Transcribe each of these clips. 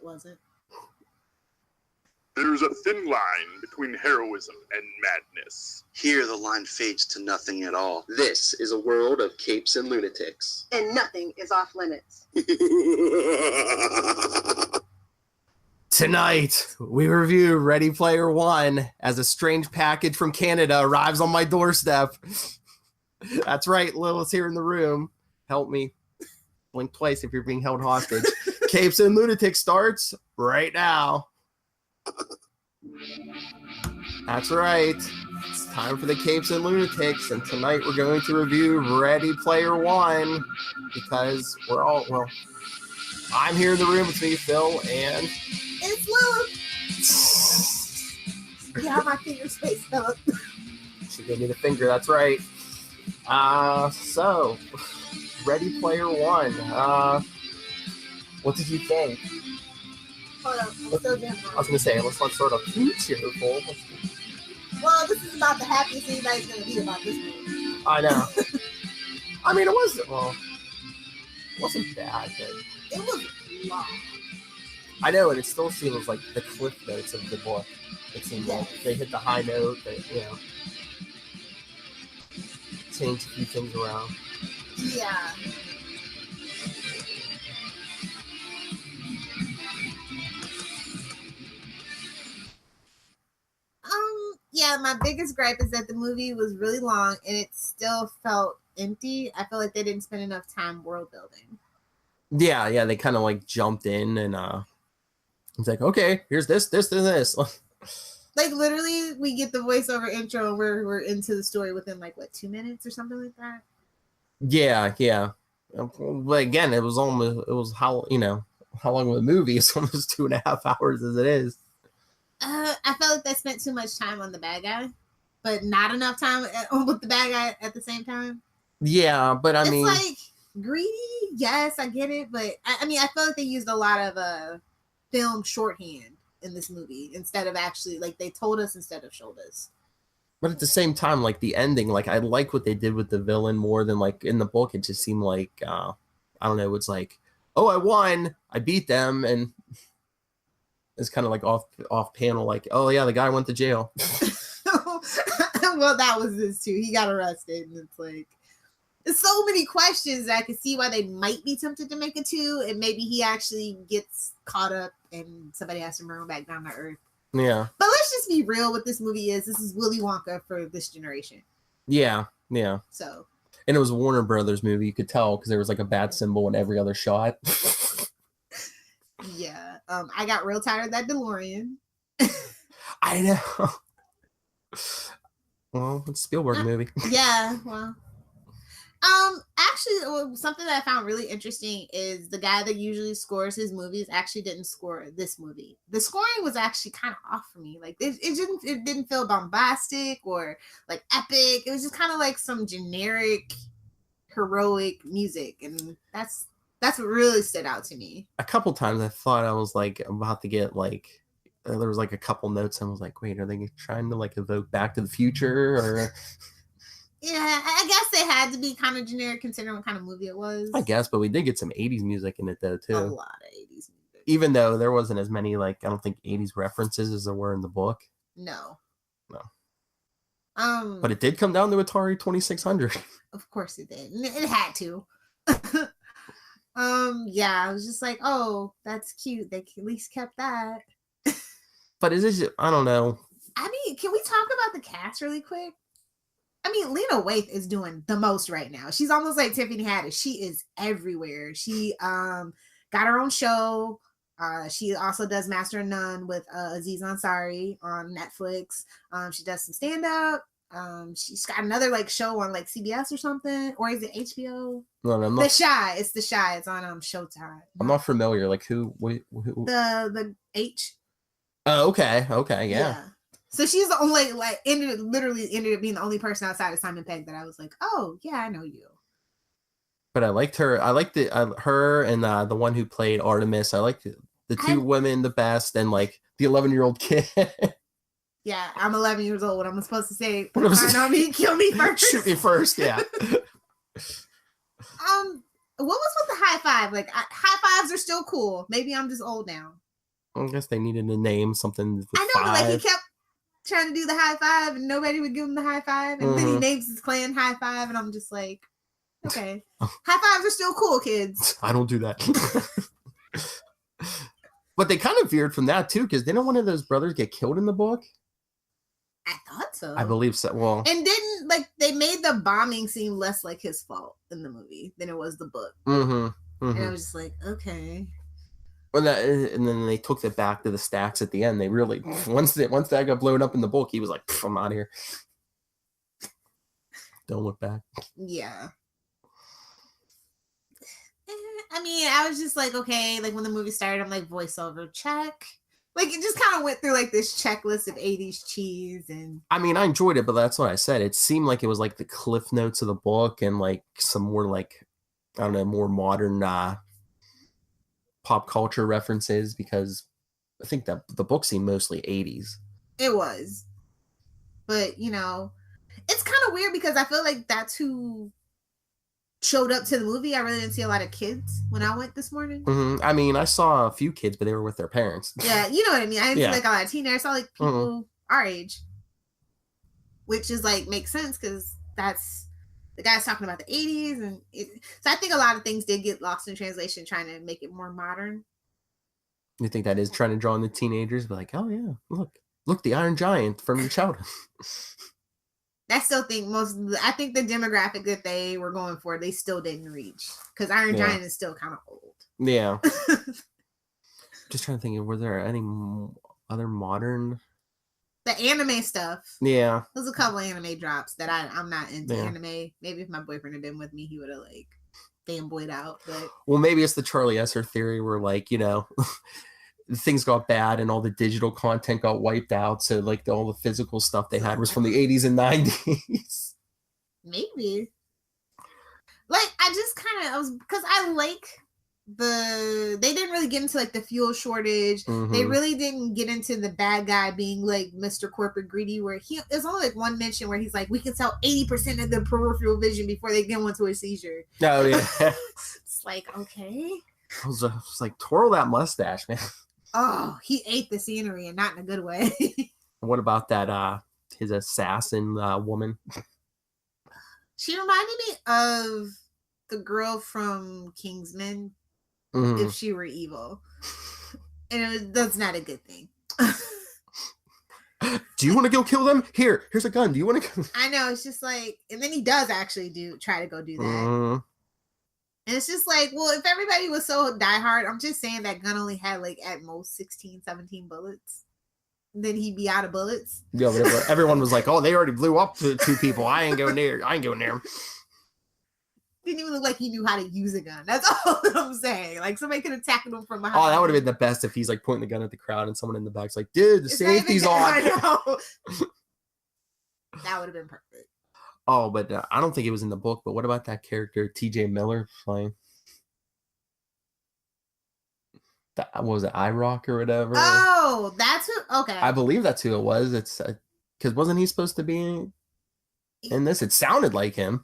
It wasn't. There's a thin line between heroism and madness. Here the line fades to nothing at all. This is a world of capes and lunatics. And nothing is off limits. Tonight, we review Ready Player One as a strange package from Canada arrives on my doorstep. That's right, Lilith's here in the room. Help me. Blink twice if you're being held hostage. Capes and Lunatics starts right now. That's right. It's time for the Capes and Lunatics, and tonight we're going to review Ready Player One because we're all, well, I'm here in the room with me, Phil, and... It's Lilith! Yeah, my finger's face, Philip. She gave me the finger, that's right. So, Ready Player One. What did you think? Hold on, I'm still doing I was going to say, let's not start off too cheerful. Well, this is about the happiest anybody's going to be about this movie. I know. I mean, it wasn't bad, but... It was long. I know, and it still seems like the cliff notes of the book. It seems like they hit the high note, they, changed a few things around. Yeah. Yeah, my biggest gripe is that the movie was really long and it still felt empty. I feel like they didn't spend enough time world building. Yeah, they kind of like jumped in and it's like, okay, here's this, and this. Like literally, we get the voiceover intro and we're into the story within like 2 minutes or something like that. Yeah. But again, it was how long of a movie? It's almost 2.5 hours as it is. I felt like they spent too much time on the bad guy, but not enough time with the bad guy at the same time. Yeah, but I mean, it's like greedy. Yes, I get it, but I mean, I feel like they used a lot of film shorthand in this movie instead of actually like they told us instead of showed us. But at the same time, like the ending, like I like what they did with the villain more than like in the book. It just seemed like I don't know. It's like, oh, I won, I beat them, and it's kind of like off panel, like, oh yeah, the guy went to jail. Well, that was this too. He got arrested, and it's like there's so many questions that I can see why they might be tempted to make a 2, and maybe he actually gets caught up, and somebody has to bring him back down to earth. Yeah. But let's just be real. What this movie is, this is Willy Wonka for this generation. Yeah. So. And it was a Warner Brothers movie. You could tell because there was like a bat symbol in every other shot. Yeah. I got real tired of that DeLorean. I know. Well, it's a Spielberg movie. Yeah, well. Actually, something that I found really interesting is the guy that usually scores his movies actually didn't score this movie. The scoring was actually kind of off for me. Like it didn't feel bombastic or like epic. It was just kind of like some generic heroic music, and that's what really stood out to me. A couple times I thought I was like about to get like there was like a couple notes and I was like, wait, are they trying to like evoke Back to the Future or? Yeah, I guess they had to be kind of generic considering what kind of movie it was. I guess, but we did get some 80s music in it though too. A lot of 80s music. Even though there wasn't as many like I don't think 80s references as there were in the book. No. But it did come down to Atari 2600. Of course it did. It had to. Yeah, I was just like, oh, that's cute. They at least kept that. But is it? I don't know. I mean, can we talk about the cast really quick? I mean, Lena Waithe is doing the most right now. She's almost like Tiffany Haddish. She is everywhere. She got her own show. She also does Master of None with Aziz Ansari on Netflix. She does some stand-up. She's got another like show on like CBS or something, or is it HBO? No, I'm not. The Shy. It's The Shy. It's on Showtime. I'm not familiar. Like who? The H. Oh, okay, yeah. So she's the only ended up being the only person outside of Simon Pegg that I was like, oh yeah, I know you. But I liked her. I liked her and the one who played Artemis. I liked the two women the best, and like the 11-year-old kid. Yeah, I'm 11 years old. I'm supposed to say, put on me, kill me first. Shoot me first, yeah. What was with the high five? Like high fives are still cool. Maybe I'm just old now. I guess they needed a name, something with I know, but like he 5. kept trying to do the high five, and nobody would give him the high five, and then he names his clan High Five, and I'm just like, okay, high fives are still cool, kids. I don't do that. But they kind of veered from that too, because didn't one of those brothers get killed in the book? I thought so. I believe so. Well, and didn't like they made the bombing seem less like his fault in the movie than it was the book. and I was just like, okay. Well, and then they took it back to the stacks at the end. They really once that got blown up in the book, he was like, "I'm out of here. Don't look back." Yeah. I mean, I was just like, okay, like when the movie started, I'm like, voiceover check. Like it just kind of went through like this checklist of 80s cheese, and I mean, I enjoyed it, but that's what I said. It seemed like it was like the cliff notes of the book and like some more like, I don't know, more modern pop culture references, because I think that the book seemed mostly 80s. It was. But, you know, it's kind of weird because I feel like that's who showed up to the movie. I really didn't see a lot of kids when I went this morning. I mean, I saw a few kids, but they were with their parents. Yeah, you know what I mean. I didn't see like a lot of teenagers. I saw like people our age, which is like makes sense because that's the guy's talking about the 80s, and so I think a lot of things did get lost in translation, trying to make it more modern. You think that is trying to draw in the teenagers, but like, oh yeah, look, the Iron Giant from your childhood. I still think I think the demographic that they were going for, they still didn't reach, because Iron Giant is still kind of old. Yeah. Just trying to think, were there any other modern? The anime stuff. Yeah. There's a couple anime drops that I'm not into anime. Maybe if my boyfriend had been with me, he would have like fanboyed out. But well, maybe it's the Charlie Esser theory where like, you know, things got bad and all the digital content got wiped out, so like all the physical stuff they had was from the 80s and 90s. Maybe. Like I just kind of because I like they didn't really get into like the fuel shortage. They really didn't get into the bad guy being like Mr. Corporate Greedy, where there's only like one mention where he's like, we can sell 80% of the peripheral vision before they get one to a seizure. Oh yeah. It's like, okay. I was like, twirl that mustache, man. Oh, he ate the scenery, and not in a good way. What about that his assassin woman? She reminded me of the girl from Kingsman, if she were evil. And that's not a good thing. Do you want to go kill them? Here's a gun. Do you want to? I know, it's just like, and then he does actually try to go do that. And it's just like, well, if everybody was so diehard, I'm just saying that gun only had like at most 16, 17 bullets. Then he'd be out of bullets. Yeah, but everyone was like, oh, they already blew up 2 people. I ain't going near him. Didn't even look like he knew how to use a gun. That's all I'm saying. Like somebody could attack him from behind. Oh, that would have been the best if he's like pointing the gun at the crowd and someone in the back's like, dude, the safety's on. I know. That would have been perfect. Oh, but I don't think it was in the book. But what about that character, T.J. Miller playing? What was it, IROC or whatever? Oh, that's who. Okay, I believe that's who it was. It's because wasn't he supposed to be in this? It sounded like him.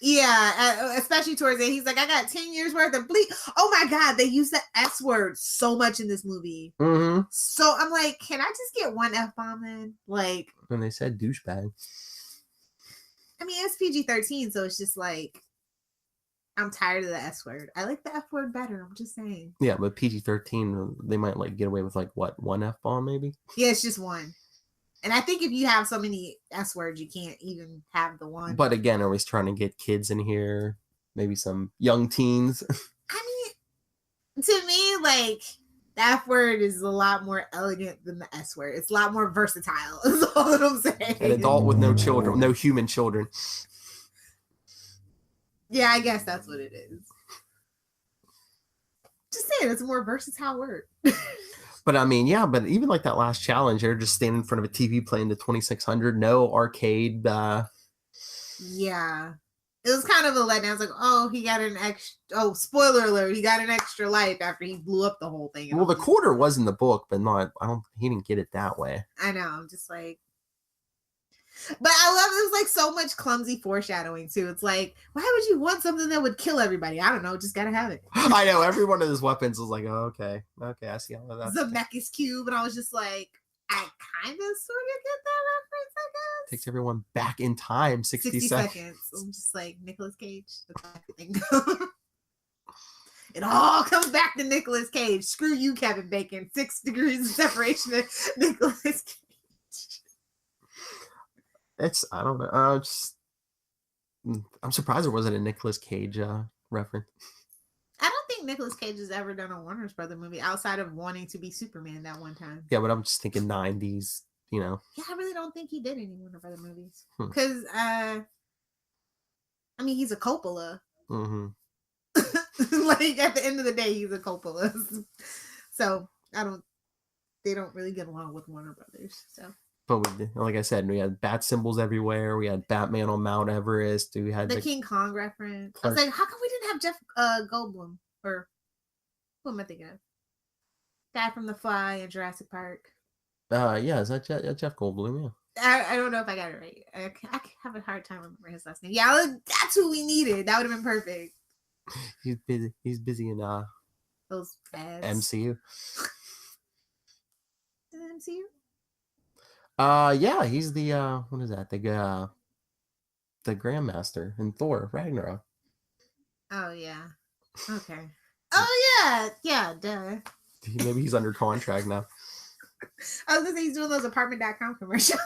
Yeah, especially towards the end. He's like, I got 10 years worth of bleep. Oh my God, they use the S word so much in this movie. So I'm like, can I just get one F-bomb in? Like, when they said douchebag. I mean, it's PG-13, so it's just like, I'm tired of the S word. I like the F word better. I'm just saying. Yeah, but PG-13, they might like get away with like what, one F-bomb maybe? Yeah, it's just one. And I think if you have so many S words, you can't even have the one. But again, always trying to get kids in here, maybe some young teens. I mean, to me, like, the F word is a lot more elegant than the S word. It's a lot more versatile, is all that I'm saying. An adult with no children, no human children. Yeah, I guess that's what it is. Just saying, it's a more versatile word. But I mean, yeah, but even like that last challenge, they're just standing in front of a TV playing the 2600, no arcade. Yeah. It was kind of a letdown. I was like, oh, he got an extra, oh, spoiler alert, he got an extra life after he blew up the whole thing. Well, the quarter was in the book, but not, he didn't get it that way. I know. I'm just like, But I love it was like so much clumsy foreshadowing too. It's like, why would you want something that would kill everybody? I don't know, just gotta have it. I know every one of his weapons was like, oh, okay, I see all of that. Zemeckis cube, and I was just like, I kind of sort of get that reference, I guess. Takes everyone back in time 60 seconds. I'm just like Nicolas Cage. That's all I can think of. It all comes back to Nicolas Cage. Screw you, Kevin Bacon. 6 degrees of separation of Nicolas Cage. I don't know. I'm surprised there wasn't a Nicolas Cage reference. I don't think Nicolas Cage has ever done a Warner Brothers movie outside of wanting to be Superman that one time. Yeah, but I'm just thinking 90s, Yeah, I really don't think he did any Warner Brothers movies. Because, I mean, he's a Coppola. Mm-hmm. Like, at the end of the day, he's a Coppola. So, they don't really get along with Warner Brothers, so. But like I said, we had bat symbols everywhere. We had Batman on Mount Everest. We had the King Kong reference. I was like, how come we didn't have Jeff Goldblum? Or who am I thinking of? Guy from The Fly in Jurassic Park. Yeah, is that Jeff Goldblum? Yeah. I don't know if I got it right. I have a hard time remembering his last name. Yeah, that's who we needed. That would have been perfect. He's busy. He's busy in those ads. MCU. Is it MCU? Yeah, he's the what is that? The Grandmaster in Thor Ragnarok. Oh yeah. Okay. Oh yeah, duh. Maybe he's under contract now. I was gonna say he's doing those apartment.com commercials.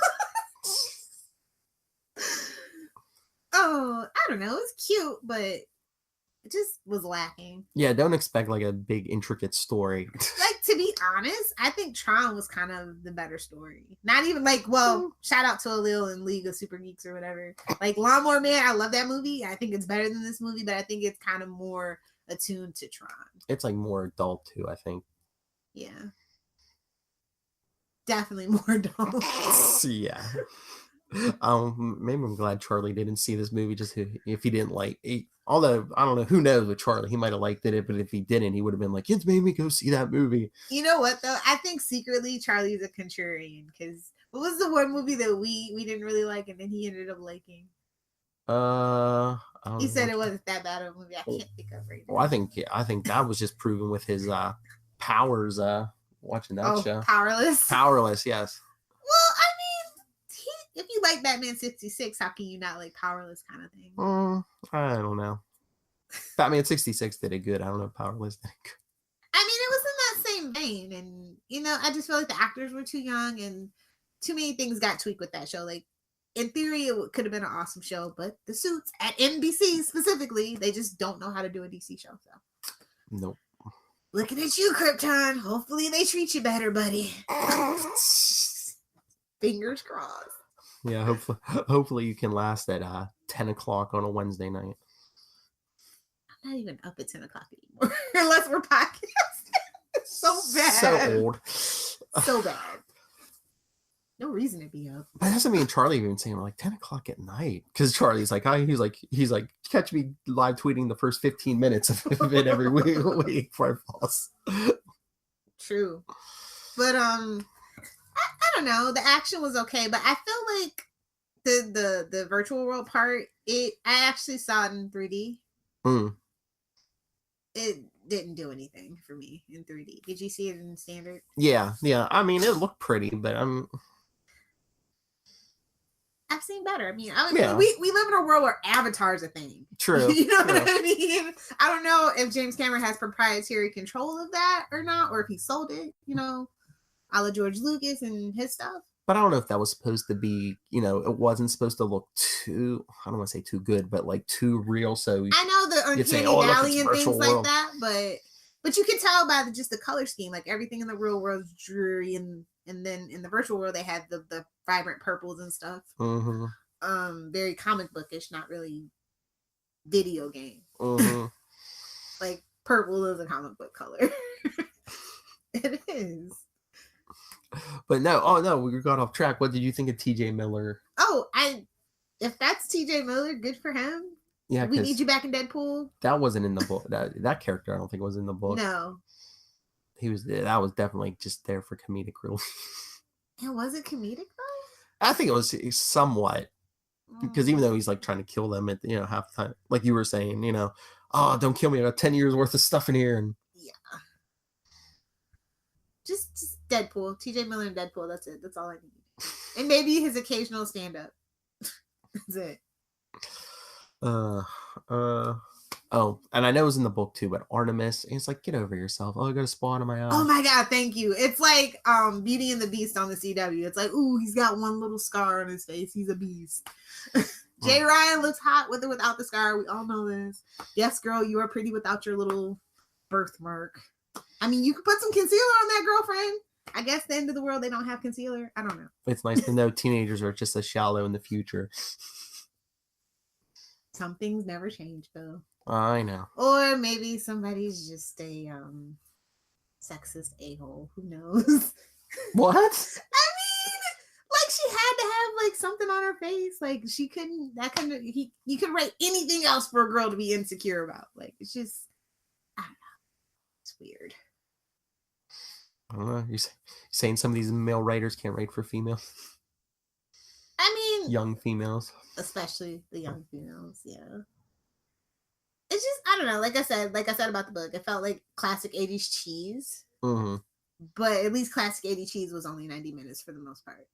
Oh, I don't know. It was cute, but it just was lacking. Yeah, don't expect like a big intricate story. Like, to be honest, I think Tron was kind of the better story. Not even like, well, shout out to Alil and League of Super Geeks or whatever. Like Lawnmower Man, I love that movie. I think it's better than this movie, but I think it's kind of more attuned to Tron. It's like more adult too, I think. Yeah. Definitely more adult. Yeah. Maybe I'm glad Charlie didn't see this movie just if he didn't like it. Although I don't know, who knows with Charlie, he might have liked it, but if he didn't, he would have been like, "Kids made me go see that movie." You know what though? I think secretly Charlie's a contrarian because what was the one movie that we didn't really like and then he ended up liking? He said it wasn't that bad of a movie. I can't think of right now. Well, I think that was just proven with his powers. Watching that show, Powerless, yes. Well, I mean, if you like Batman 66, how can you not like Powerless kind of thing? I don't know. Batman 66 did it good. I don't know if Powerless did it good. I mean, it was in that same vein, and I just feel like the actors were too young, and too many things got tweaked with that show. Like, in theory, it could have been an awesome show, but the suits at NBC specifically, they just don't know how to do a DC show. So, nope. Looking at you, Krypton. Hopefully, they treat you better, buddy. Fingers crossed. Yeah, hopefully you can last at 10 o'clock on a Wednesday night. I'm not even up at 10 o'clock anymore, unless we're podcasting. So bad. So old. So bad. No reason to be up. But that's what me and Charlie even saying, like 10 o'clock at night. Because Charlie's like, he's like, catch me live tweeting the first 15 minutes of it every week before I fall asleep. True. But I don't know. The action was okay, but I feel like the virtual world part, I actually saw it in 3D. It didn't do anything for me in 3D. Did you see it in standard? Yeah. I mean, it looked pretty, but I've seen better. I mean, we live in a world where Avatar's a thing. True. You know what I mean? I don't know if James Cameron has proprietary control of that or not, or if he sold it, a la George Lucas and his stuff. But I don't know if that was supposed to be, it wasn't supposed to look too, I don't want to say too good, but like too real. So I know the Uncanny Valley and things like that, but you can tell by just the color scheme, like everything in the real world is dreary, and then in the virtual world they had the vibrant purples and stuff. Mm-hmm. Very comic bookish, not really video game. Mm-hmm. Like purple is a comic book color. It is. But no, we got off track. What did you think of TJ Miller? If that's TJ Miller, good for him. Yeah, we need you back in Deadpool. That wasn't in the book. That character, I don't think was in the book. No, that was definitely just there for comedic relief. And was it comedic though? I think it was somewhat, because even though he's like trying to kill them at half the time, like you were saying, oh, don't kill me, I got 10 years worth of stuff in here. And yeah, just Deadpool, TJ Miller and Deadpool. That's it. That's all I need. And maybe his occasional stand up. That's it. Oh, and I know it was in the book too, but Artemis, and it's like, get over yourself. Oh, I got a spot on my eye. Oh my god, thank you. It's like Beauty and the Beast on the CW. It's like, ooh, he's got one little scar on his face. He's a beast. Jay Ryan looks hot with or without the scar. We all know this. Yes, girl, you are pretty without your little birthmark. I mean, you could put some concealer on that, girlfriend. I guess the end of the world, they don't have concealer. I don't know. It's nice to know teenagers are just as shallow in the future. Some things never change, though. I know. Or maybe somebody's just a sexist a-hole. Who knows? What? I mean, like she had to have like something on her face. Like she couldn't. You could write anything else for a girl to be insecure about. Like it's just, I don't know. It's weird. I don't know. You're saying some of these male writers can't write for females? I mean, Young females, especially the young females. Yeah. It's just, I don't know. Like I said about the book, it felt like classic 80s cheese. Mm-hmm. But at least classic 80s cheese was only 90 minutes for the most part.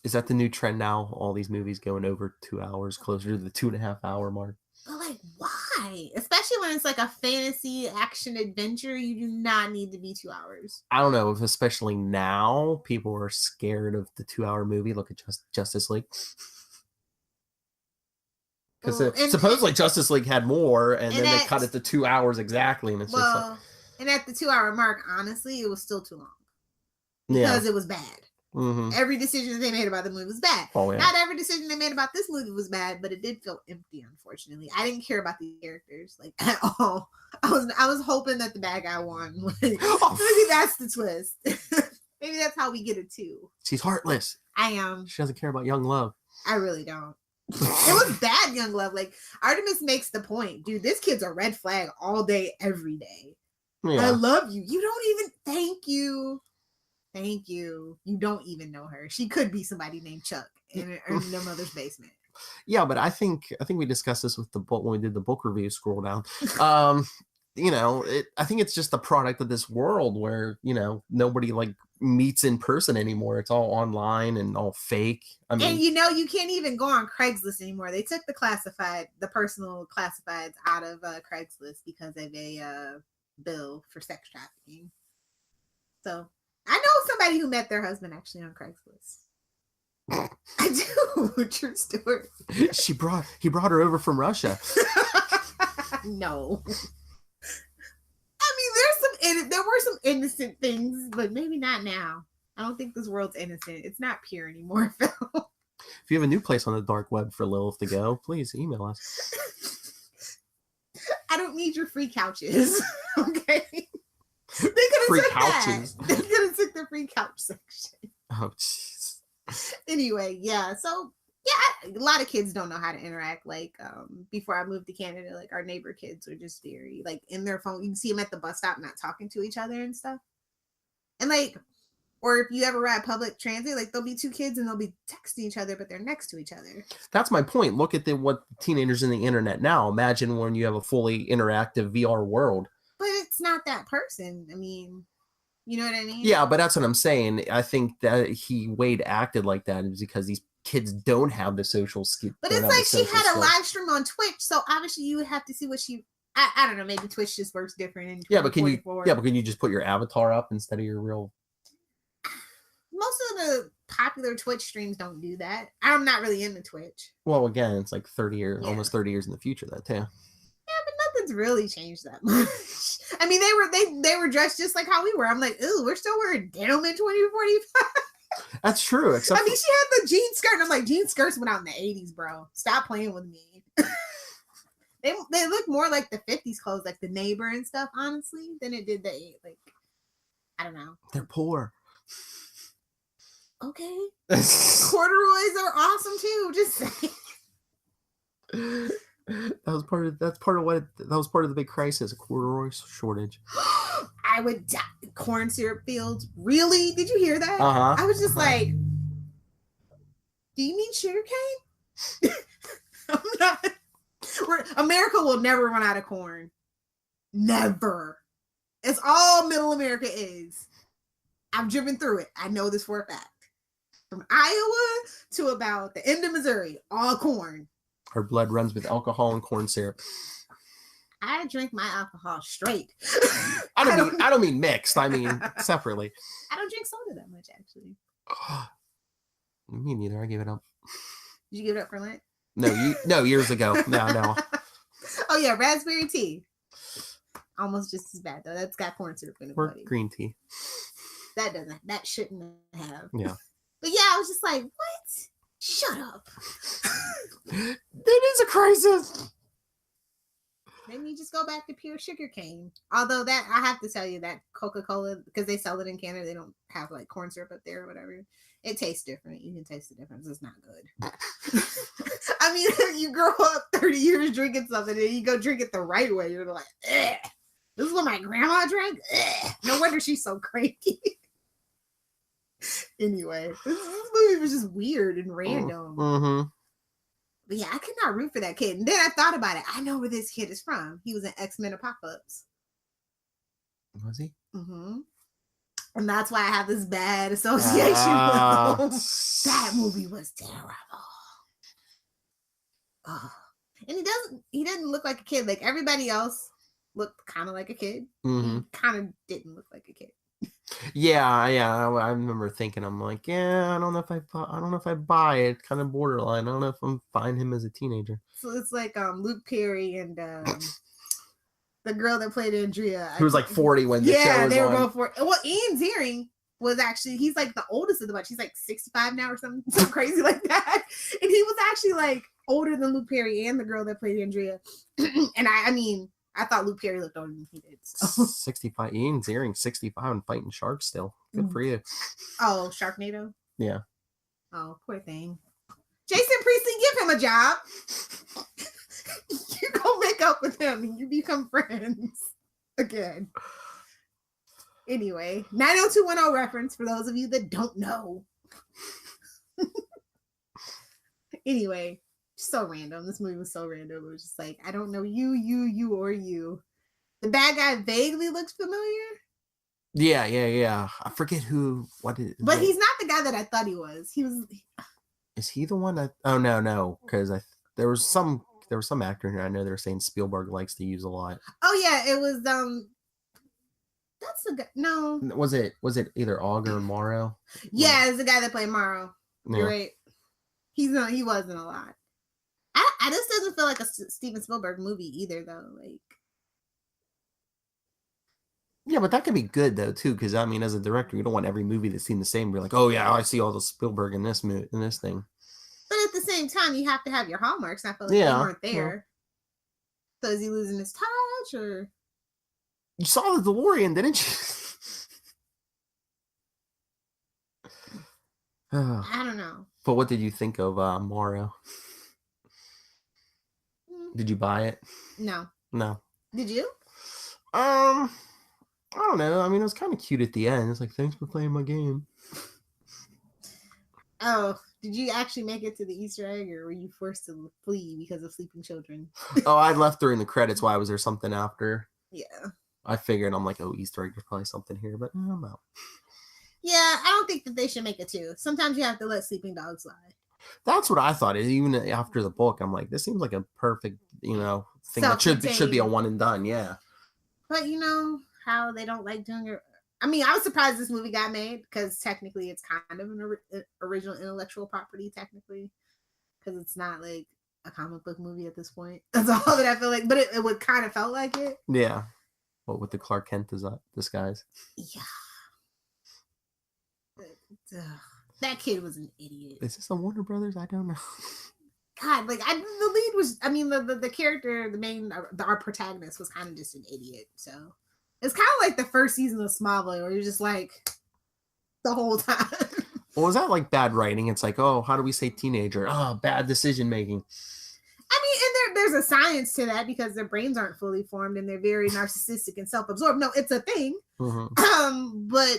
Is that the new trend now? All these movies going over 2 hours, closer to the 2.5 hour mark. But like, why? Especially when it's like a fantasy action adventure, you do not need to be 2 hours. I don't know if especially now people are scared of the 2 hour movie. Look at Justice League. Because supposedly Justice League had more, and then they cut it to 2 hours exactly, and it's just like... And at the 2 hour mark, honestly, it was still too long. Because it was bad. Mm-hmm. Every decision that they made about the movie was bad. Oh, yeah. Not every decision they made about this movie was bad, but it did feel empty, unfortunately. I didn't care about the characters, like, at all. I was hoping that the bad guy won. Maybe that's the twist. Maybe that's how we get it, too. She's heartless. I am. She doesn't care about young love. I really don't. It was bad young love. Like Artemis makes the point, dude, this kid's a red flag all day every day. Yeah. I love you. You don't even thank you you don't even know her. She could be somebody named Chuck in their mother's basement. Yeah, but I think we discussed this with the book when we did the book review. Scroll down. I think it's just a product of this world where nobody like meets in person anymore. It's all online and all fake. I mean, and you can't even go on Craigslist anymore. They took the personal classifieds out of Craigslist because of a bill for sex trafficking. So I know somebody who met their husband actually on Craigslist. I do. True story. He brought her over from Russia. No. I mean, there were some innocent things, but maybe not now. I don't think this world's innocent. It's not pure anymore, Phil. If you have a new place on the dark web for Lilith to go, please email us. I don't need your free couches. Okay. They could have free took couches. That. They could have took the free couch section. Oh, jeez. Anyway, yeah. So yeah, a lot of kids don't know how to interact. Like before I moved to Canada, like our neighbor kids are just very like in their phone. You can see them at the bus stop not talking to each other and stuff. And like, or if you ever ride public transit, like there'll be two kids and they'll be texting each other, but they're next to each other. That's my point. Look at what teenagers in the internet now. Imagine when you have a fully interactive VR world. But it's not that person. I mean, you know what I mean? Yeah, but that's what I'm saying. I think that Wade acted like that is because these kids don't have the social skill. But it's like she had a live stream on Twitch, so obviously you would have to see what she. I don't know. Maybe Twitch just works different. In but can you just put your avatar up instead of your real? Most of the popular Twitch streams don't do that. I'm not really into Twitch. Well, again, it's like 30 years, almost 30 years in the future, that too. Yeah, but nothing's really changed that much. I mean, they were dressed just like how we were. I'm like, ooh, we're still wearing denim in 2045. That's true. She had the jean skirt, and I'm like, jean skirts went out in the 80s, bro. Stop playing with me. They look more like the 50s clothes, like the neighbor and stuff, honestly, than it did like, I don't know. They're poor. Okay. Corduroys are awesome too. Just saying. That was part of the big crisis, a corduroy shortage. I would die. Corn syrup fields. Really? Did you hear that? Uh-huh. I was just like, do you mean sugar cane? I'm not. America will never run out of corn. Never. It's all middle America is. I've driven through it. I know this for a fact. From Iowa to about the end of Missouri, all corn. Her blood runs with alcohol and corn syrup. I drink my alcohol straight. I don't mean mixed. I mean separately. I don't drink soda that much, actually. Me neither. I gave it up. Did you give it up for Lent? No, years ago. No. Oh yeah, raspberry tea. Almost just as bad though. That's got corn syrup in it. Or buddy. green tea. That shouldn't have. Yeah. But yeah, I was just like, what? Shut up. It is a crisis. Maybe you just go back to pure sugar cane. Although that I have to tell you that Coca-Cola, because they sell it in Canada, they don't have like corn syrup up there or whatever. It tastes different. You can taste the difference. It's not good. I mean, you grow up 30 years drinking something and you go drink it the right way. You're like, ugh. This is what my grandma drank? Ugh. No wonder she's so cranky. Anyway, this movie was just weird and random. Mm-hmm. But yeah, I could not root for that kid. And then I thought about it. I know where this kid is from. He was in X-Men Apocalypse. Was he? Mm-hmm. And that's why I have this bad association with him. That movie was terrible. Oh. And he doesn't look like a kid. Like everybody else looked kind of like a kid. Mm-hmm. He kind of didn't look like a kid. Yeah. I remember thinking, I'm like, yeah, I don't know if I buy it. Kind of borderline. I don't know if I'm buying him as a teenager. So it's like Luke Perry and the girl that played Andrea. He was like 40 when the show was on. Yeah, they were going for it. Well, Ian Ziering was actually, he's like the oldest of the bunch. He's like 65 now or something crazy like that. And he was actually like older than Luke Perry and the girl that played Andrea. And I mean, I thought Luke Perry looked older than he did. So. 65. Ian Ziering, 65 and fighting sharks still. Good for you. Oh, Sharknado? Yeah. Oh, poor thing. Jason Priestley, give him a job. You go make up with him and you become friends again. Anyway, 90210 reference for those of you that don't know. Anyway, so random. This movie was so random. It was just like, I don't know you, or you. The bad guy vaguely looks familiar. Yeah. I forget but he's not the guy that I thought he was. Is he the one that? Oh no, because there was some actor here I know they were saying Spielberg likes to use a lot. Oh yeah, it was that's the guy. No, was it either Auger or Morrow? Yeah, it's the guy that played Morrow. Yeah. You're right. He wasn't a lot. I just doesn't feel like a Steven Spielberg movie either though. Like, yeah, but that could be good though too, because I mean, as a director, you don't want every movie that's seen the same. You're like, oh yeah, I see all the Spielberg in this thing. But at the same time, you have to have your hallmarks. I feel like they weren't there. Yeah. So is he losing his touch, or you saw the DeLorean, didn't you? I don't know. But what did you think of Morrow? Did you buy it? No. Did you? I don't know. I mean, it was kind of cute at the end. It's like, thanks for playing my game. Oh, did you actually make it to the Easter egg, or were you forced to flee because of sleeping children? Oh, I left during the credits. Why was there something after? Yeah. I figured, I'm like, oh, Easter egg, there's probably something here, but I'm out. Yeah, I don't think that they should make it too. Sometimes you have to let sleeping dogs lie. That's what I thought. Even after the book, I'm like, this seems like a perfect, thing that should be a one and done. Yeah. But you know how they don't like doing it. I mean, I was surprised this movie got made because technically it's kind of an original intellectual property, technically, because it's not like a comic book movie at this point. That's all that I feel like. But it would kind of felt like it. Yeah. What with the Clark Kent disguise? Yeah. That kid was an idiot. Is this a Warner Brothers? I don't know. God, like the lead was. I mean, the character, our protagonist was kind of just an idiot. So it's kind of like the first season of Smallville, where you're just like the whole time. Well, is that like bad writing? It's like, oh, how do we say teenager? Oh, bad decision making. I mean, there's a science to that because their brains aren't fully formed and they're very narcissistic and self-absorbed. No, it's a thing. But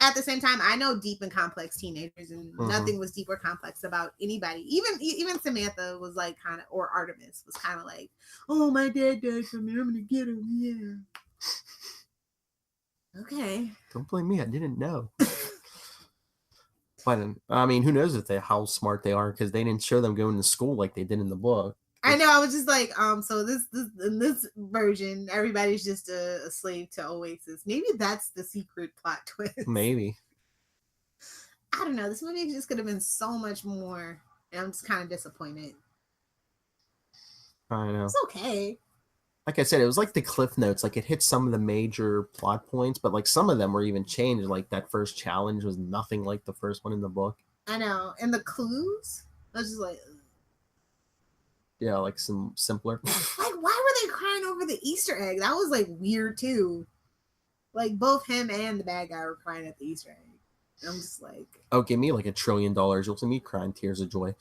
at the same time, I know deep and complex teenagers, and nothing was deep or complex about anybody. Even Samantha was like kind of, or Artemis was kind of like, oh, my dad died from me, I'm gonna get him. Yeah. Okay. Don't blame me. I didn't know. But I mean, who knows how smart they are, because they didn't show them going to school like they did in the book. I know. I was just like, so this in this version, everybody's just a slave to Oasis. Maybe that's the secret plot twist. Maybe. I don't know. This movie just could have been so much more, and I'm just kind of disappointed. I know. It's okay. Like I said, it was like the Cliff Notes. Like, it hit some of the major plot points, but like some of them were even changed. Like that first challenge was nothing like the first one in the book. I know. And the clues, I was just like, yeah, like some simpler. Like, why were they crying over the Easter egg? That was like weird too. Like both him and the bad guy were crying at the Easter egg. And I'm just like, oh, give me like $1 trillion. You'll see me crying tears of joy.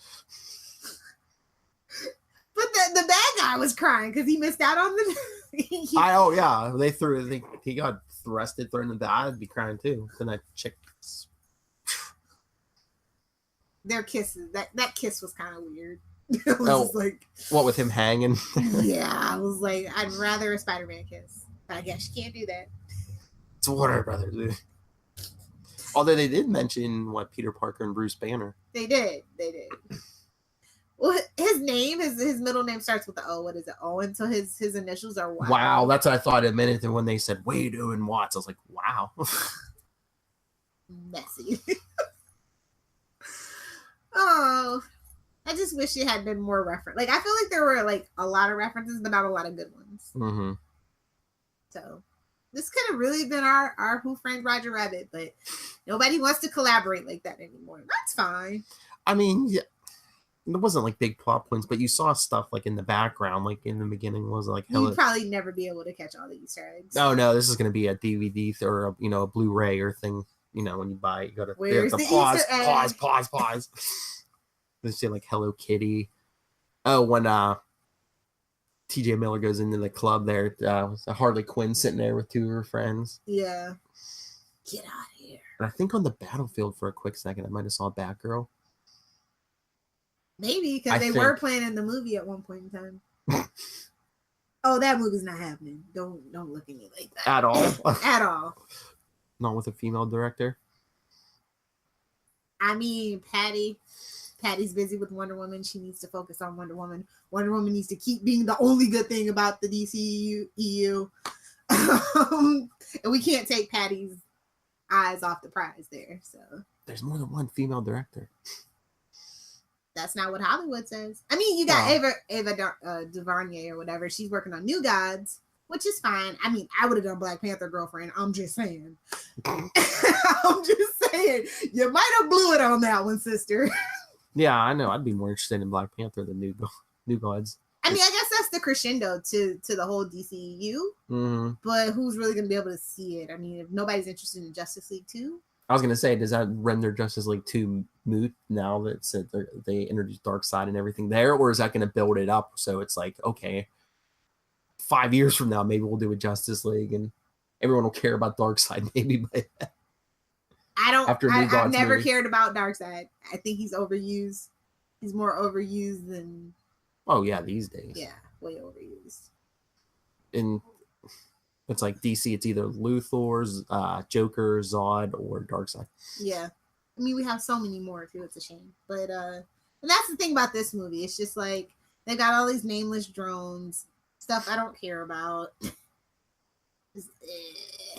But the bad guy was crying because he missed out on the. Oh yeah, he got arrested, thrown in the eye. I'd be crying too. Then that chick. Their kisses. That kiss was kind of weird. It was just like, what with him hanging? Yeah, I was like, I'd rather a Spider-Man kiss, but I guess you can't do that. It's Warner Brothers. Although they did mention Peter Parker and Bruce Banner. They did. Well, his name, his middle name starts with the O. What is it? Owen. So his initials are Wow. Wow, that's what I thought a minute. And when they said Wado and Watts, I was like, wow. Messy. Oh, I just wish it had been more reference. Like, I feel like there were like a lot of references, but not a lot of good ones. Mm-hmm. So this could have really been our Who Framed Roger Rabbit, but nobody wants to collaborate like that anymore. That's fine. I mean, yeah, it wasn't like big plot points, but you saw stuff like in the background, like in the beginning was like, you'd probably never be able to catch all the Easter eggs. Oh no, this is going to be a DVD or a Blu-ray or thing. You know, when you buy it, you got to pause. They say like Hello Kitty. Oh, when TJ Miller goes into the club there, was Harley Quinn sitting there with two of her friends. Yeah. Get out of here. And I think on the battlefield for a quick second, I might have saw Batgirl. Maybe because they were playing in the movie at one point in time. Oh, that movie's not happening. Don't look at me like that. At all? At all. Not with a female director? I mean, Patty's busy with Wonder Woman. She needs to focus on Wonder Woman. Wonder Woman needs to keep being the only good thing about the DC EU. And we can't take Patty's eyes off the prize there. So there's more than one female director. That's not what Hollywood says. I mean, you got Ava DuVernay or whatever. She's working on New Gods, which is fine. I mean, I would have done Black Panther Girlfriend. I'm just saying. I'm just saying. You might have blew it on that one, sister. Yeah, I know. I'd be more interested in Black Panther than New Gods. I mean, I guess that's the crescendo to the whole DCU. Mm-hmm. But who's really going to be able to see it? I mean, if nobody's interested in Justice League 2. I was going to say, does that render Justice League 2 moot now that they introduced Darkseid and everything there? Or is that going to build it up so it's like, okay, 5 years from now, maybe we'll do a Justice League and everyone will care about Darkseid maybe by then. I've never cared about Darkseid. I think he's overused. He's more overused than. Oh yeah, these days. Yeah, way overused. And it's like DC. It's either Luthor's, Joker, Zod, or Darkseid. Yeah, I mean we have so many more too. It's a shame, but and that's the thing about this movie. It's just like they got all these nameless drones, stuff I don't care about.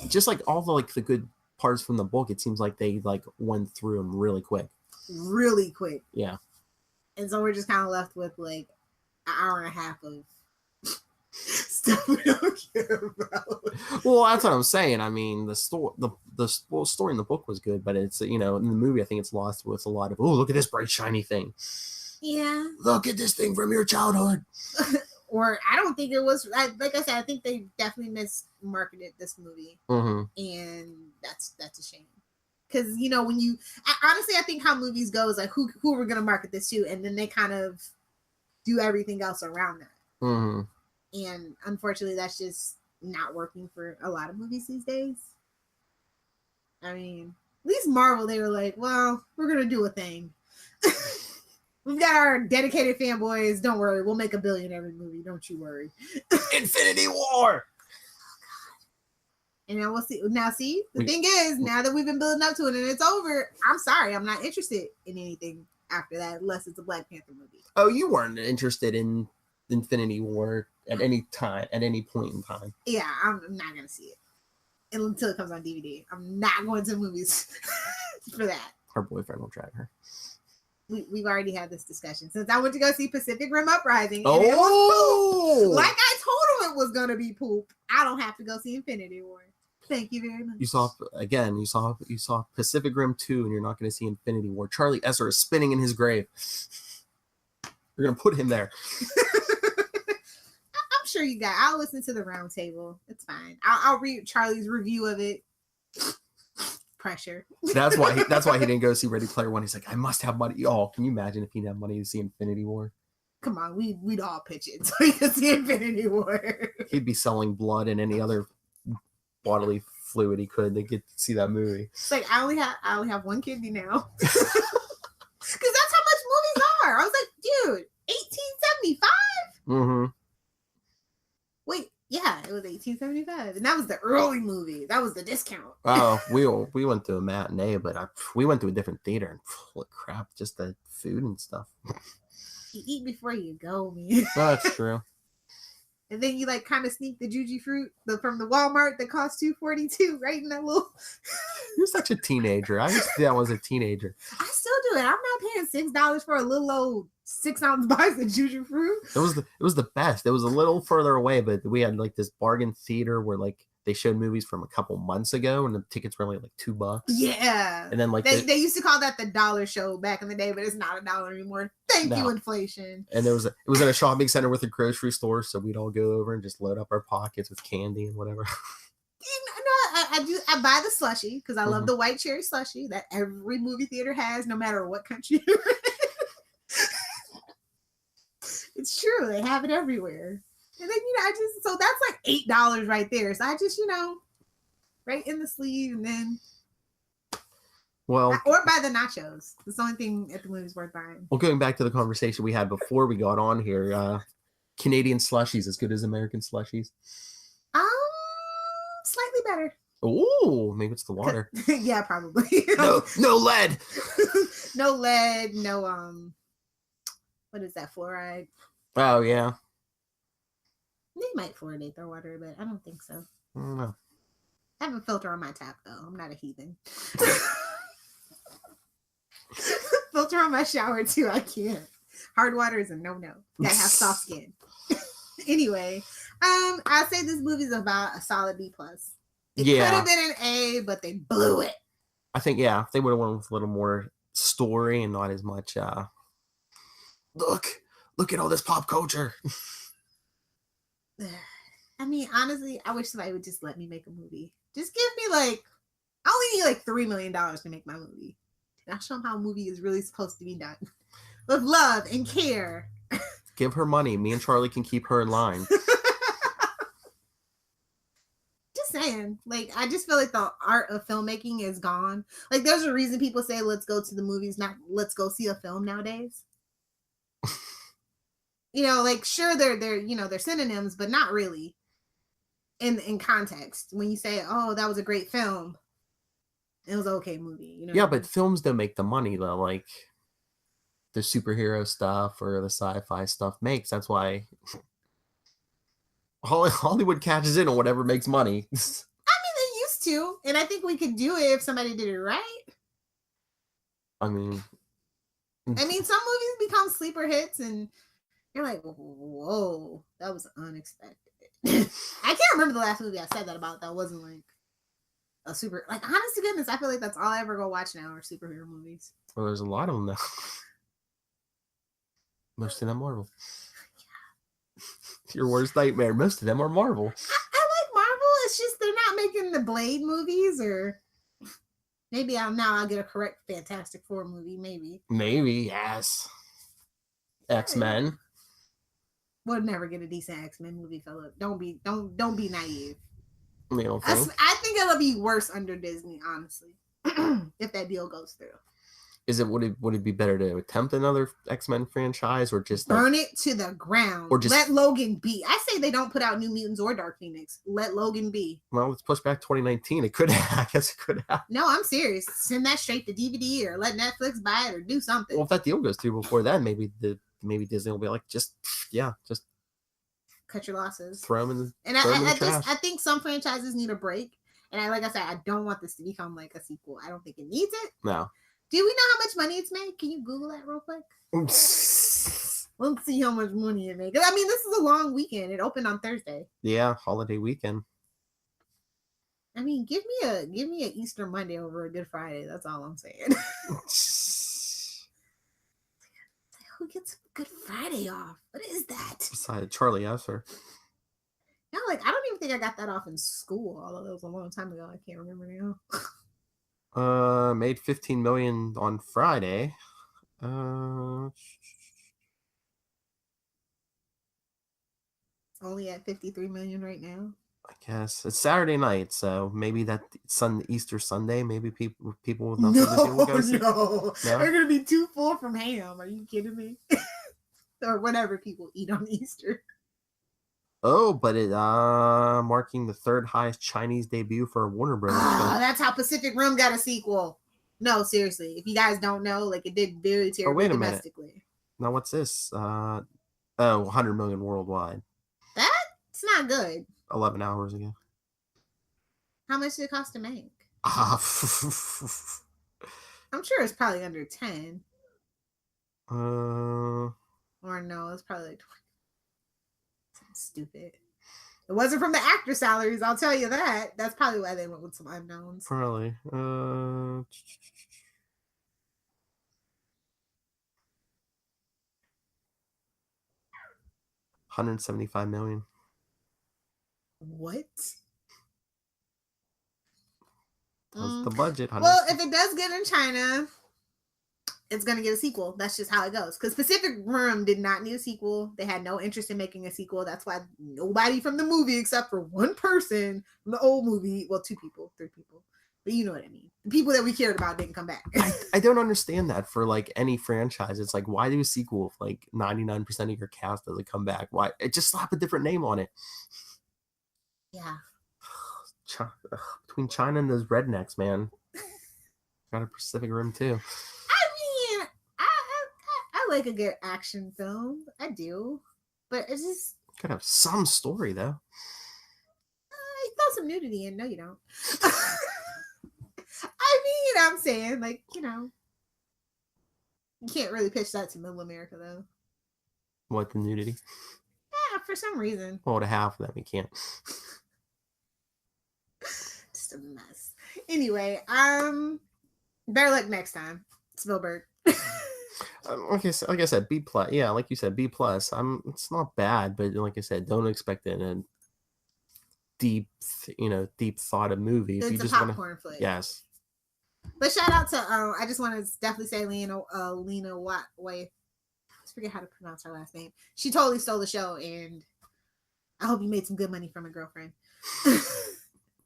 Just like all the good parts from the book, it seems like they went through them really quick. Yeah. And so we're just kind of left with like an hour and a half of stuff we don't care about. Well, that's what I'm saying. I mean, the story in the book was good, but it's in the movie I think it's lost with a lot of look at this bright shiny thing. Yeah. Look at this thing from your childhood. Or I don't think it was, like I said, I think they definitely mismarketed this movie. Mm-hmm. And that's a shame. Because, honestly, I think how movies go is like, who are we going to market this to? And then they kind of do everything else around that. Mhm. And unfortunately, that's just not working for a lot of movies these days. I mean, at least Marvel, they were like, well, we're going to do a thing. We've got our dedicated fanboys. Don't worry. We'll make $1 billion every movie. Don't you worry. Infinity War. And then we'll see. Now, see, the thing is, now that we've been building up to it and it's over, I'm sorry. I'm not interested in anything after that unless it's a Black Panther movie. Oh, you weren't interested in Infinity War at any time, at any point in time. Yeah, I'm not going to see it until it comes on DVD. I'm not going to movies for that. Her boyfriend will drag her. We've already had this discussion since I went to go see Pacific Rim Uprising. Oh, and it was poop. Like I told him it was gonna be poop. I don't have to go see Infinity War. Thank you very much. You saw Pacific Rim 2, and you're not going to see Infinity War. Charlie Esser is spinning in his grave. You're going to put him there. I'm sure you got. I'll listen to the round table. It's fine. I'll read Charlie's review of it. Pressure. That's why he didn't go see Ready Player One. He's like, I must have money. Oh, can you imagine if he didn't have money to see Infinity War? Come on, we'd all pitch it so we could see Infinity War. He'd be selling blood and any other bodily fluid he could to get to see that movie. It's like I only have one kidney now. Because that's how much movies are. I was like, dude, 1875? Mm-hmm. Wait, yeah, it was 1875. And that was the early movie. That was the discount. Oh, we went to a matinee, but we went to a different theater and holy crap, just the food and stuff. You eat before you go, man. That's true. And then you like kind of sneak the Juji fruit from the Walmart that cost $2.42 right in that little. You're such a teenager. I used to do that when I was a teenager. I still do it. I'm not paying $6 for a little old 6-ounce box of Juji fruit. It was the best. It was a little further away, but we had like this bargain theater where like they showed movies from a couple months ago, and the tickets were only like $2. Yeah, and then like they used to call that the dollar show back in the day, but it's not $1 anymore. Thank you, inflation. And it was in a shopping center with a grocery store, so we'd all go over and just load up our pockets with candy and whatever. I buy the slushie because I love the white cherry slushie that every movie theater has, no matter what country you're in. It's true, they have it everywhere. And then so that's like $8 right there. So I just right in the sleeve, and then or buy the nachos. It's the only thing at the movies worth buying. Well, going back to the conversation we had before we got on here, Canadian slushies as good as American slushies? Slightly better. Oh, maybe it's the water. Yeah, probably. No lead. No lead. No what is that, fluoride? Oh yeah. They might fluoridate their water, but I don't think so. I don't know. I have a filter on my tap though. I'm not a heathen. Filter on my shower too. I can't. Hard water is a no-no. Gotta have soft skin. Anyway, I'd say this movie's about a solid B+. It could have been an A, but they blew it. I think if they would have went with a little more story and not as much look at all this pop culture. I mean, honestly, I wish somebody would just let me make a movie. Just give me I only need $3 million to make my movie. And I'll show them how a movie is really supposed to be done. With love and care. Give her money. Me and Charlie can keep her in line. Just saying. I just feel like the art of filmmaking is gone. There's a reason people say, let's go to the movies, not let's go see a film nowadays. Sure, they're synonyms, but not really in context. When you say, oh, that was a great film, it was an okay movie. Yeah, but films don't make the money though. The superhero stuff or the sci-fi stuff makes. That's why Hollywood catches in on whatever makes money. I mean, they used to, and I think we could do it if somebody did it right. I mean, some movies become sleeper hits, and you're like, whoa, that was unexpected. I can't remember the last movie I said that about that wasn't a super, honest to goodness, I feel like that's all I ever go watch now are superhero movies. Well, there's a lot of them now. Most of them Marvel. Yeah. Your worst nightmare. Most of them are Marvel. I like Marvel. It's just they're not making the Blade movies, or maybe I'll get a correct Fantastic Four movie. Maybe, yes. X-Men. We'll never get a decent X-Men movie, Philip. Don't be naive. You don't I think? think it'll be worse under Disney, honestly, if that deal goes through. Would it be better to attempt another X-Men franchise or just burn it to the ground? Or just let Logan be. I say they don't put out New Mutants or Dark Phoenix. Let Logan be. Well, let's push back 2019. It could I guess it could happen. No, I'm serious. Send that straight to DVD or let Netflix buy it or do something. Well, if that deal goes through before then, maybe Disney will be like, just cut your losses. throw them in the And I think some franchises need a break. And like I said, I don't want this to become like a sequel. I don't think it needs it. No. Do we know how much money it's made? Can you Google that real quick? Let's see how much money it made. I mean, this is a long weekend. It opened on Thursday. Yeah, holiday weekend. I mean, give me an Easter Monday over a Good Friday. That's all I'm saying. Who gets Good Friday off? What is that? Besides Charlie Esser. No, like I don't even think I got that off in school. Although that was a long time ago. I can't remember now. Made 15 million on Friday. Only at 53 million right now. I guess it's Saturday night, so maybe that Easter Sunday, maybe people with nothing to do will go see. No, they're gonna be too full from ham. Are you kidding me? Or whatever people eat on Easter. Oh, but it marking the third highest Chinese debut for a Warner Brothers film. That's how Pacific Rim got a sequel. No, seriously. If you guys don't know, like it did very terribly domestically. Now what's this? 100 million worldwide. That's not good. 11 hours ago. How much did it cost to make? I'm sure it's probably under 10. Or no, it's probably like 20. Stupid. It wasn't from the actor salaries, I'll tell you that. That's probably why they went with some unknowns. Probably. 175 million. What? That's the budget. Well, if it does good in China, it's going to get a sequel. That's just how it goes. Because Pacific Rim did not need a sequel. They had no interest in making a sequel. That's why nobody from the movie, except for one person from the old movie, well, 2 people, 3 people, but you know what I mean. The people that we cared about didn't come back. I don't understand that for like any franchise. It's like, why do a sequel if like 99% of your cast doesn't come back? Why? Just slap a different name on it. Yeah. Between China and those rednecks, man. Got a Pacific Rim too. I like a good action film. I do. But it's just... Gotta have some story, though. You throw some nudity in. No, you don't. I'm saying, like, you can't really pitch that to middle America, though. What, the nudity? Yeah, for some reason. Well, to half of them, we can't. Just a mess. Anyway, better luck next time, Spielberg. Okay, so like I said, B+. Yeah, like you said, B+. It's not bad, but like I said, don't expect it in a deep thought of movie. It's if you a just popcorn flick. Yes. But shout out to I just want to definitely say Lena Watt. I forget how to pronounce her last name. She totally stole the show, and I hope you made some good money from it, girlfriend.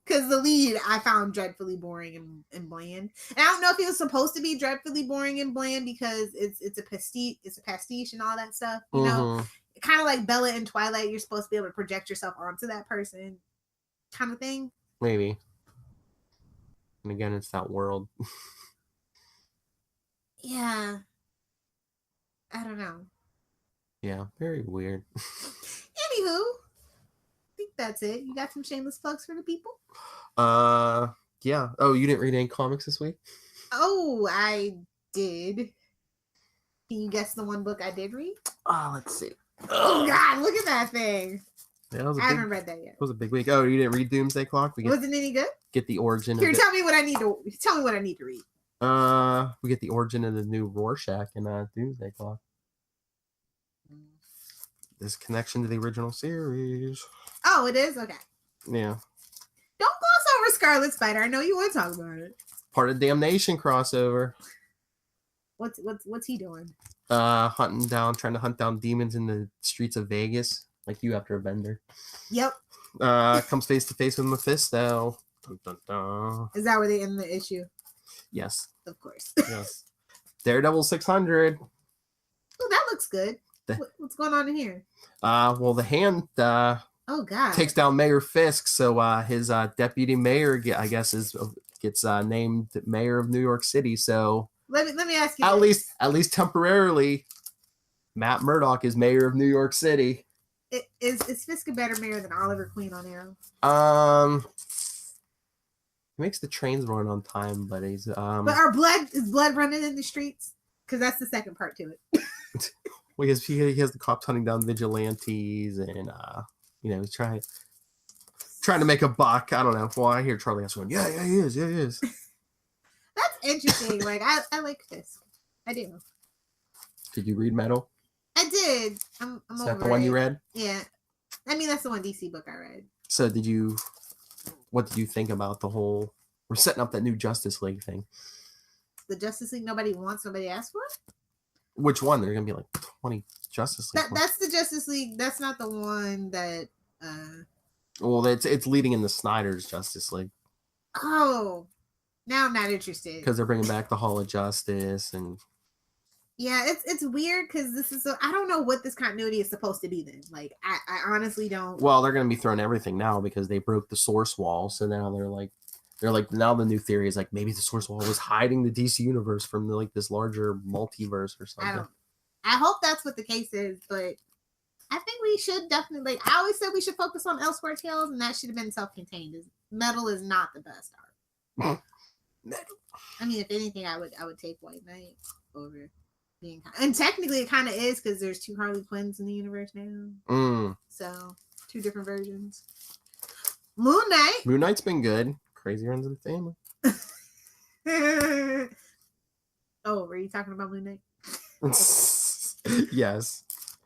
Because the lead I found dreadfully boring and bland. And I don't know if he was supposed to be dreadfully boring and bland because it's a pastiche and all that stuff. You know, kind of like Bella in Twilight. You're supposed to be able to project yourself onto that person, kind of thing. Maybe. And again, it's that world. Yeah. I don't know. Yeah, very weird. Anywho, I think that's it. You got some shameless plugs for the people? Yeah. Oh, you didn't read any comics this week? Oh, I did. Can you guess the one book I did read? Let's see. Oh God, look at that thing. Yeah, I haven't read that yet. It was a big week. Oh, you didn't read Doomsday Clock? Was it any good? Get the origin. Here, tell me what I need to read. We get the origin of the new Rorschach in Doomsday Clock. This connection to the original series. Oh, it is? Okay. Yeah. Don't gloss over Scarlet Spider. I know you want to talk about it. Part of Damnation crossover. What's he doing? trying to hunt down demons in the streets of Vegas, like you after a bender. Yep. Comes face to face with Mephisto. Dun, dun, dun. Is that where they end the issue? Yes. Of course. Yes. Daredevil 600. Oh, that looks good. What's going on in here? Well, the Hand Oh God. takes down Mayor Fisk, so his deputy mayor, I guess, gets named mayor of New York City. So Let me ask you. at least temporarily, Matt Murdock is mayor of New York City. Is Fisk a better mayor than Oliver Queen on Arrow? He makes the trains run on time, but he's But is blood running in the streets? Because that's the second part to it. well, he has the cops hunting down vigilantes, and he's trying to make a buck. I don't know. Well, I hear Charlie going, yeah, he is. That's interesting. Like I like Fisk. I do. Did you read Metal? I did. I'm Is over that the one you read? Yeah. I mean, that's the one DC book I read. So what did you think about the whole, we're setting up that new Justice League thing? The Justice League nobody wants, nobody asked for? Which one? There's going to be like 20 Justice League. That's the Justice League. That's not the one that... Well, it's leading in the Snyder's Justice League. Oh. Now I'm not interested. Because they're bringing back the Hall of Justice and... Yeah, it's weird because I don't know what this continuity is supposed to be then. Like, I honestly don't. Well, they're going to be throwing everything now because they broke the source wall. So now they're like now the new theory is like maybe the source wall was hiding the DC universe from this larger multiverse or something. I hope that's what the case is, but I think we should definitely, I always said we should focus on Elseworld Tales, and that should have been self-contained. Metal is not the best art. Metal. I mean, if anything, I would take White Knight over. And technically it kind of is because there's 2 Harley Quinns in the universe now. So 2 different versions. Moon Knight's been good. Crazy Runs in the Family. Oh, were you talking about Moon Knight? Yes.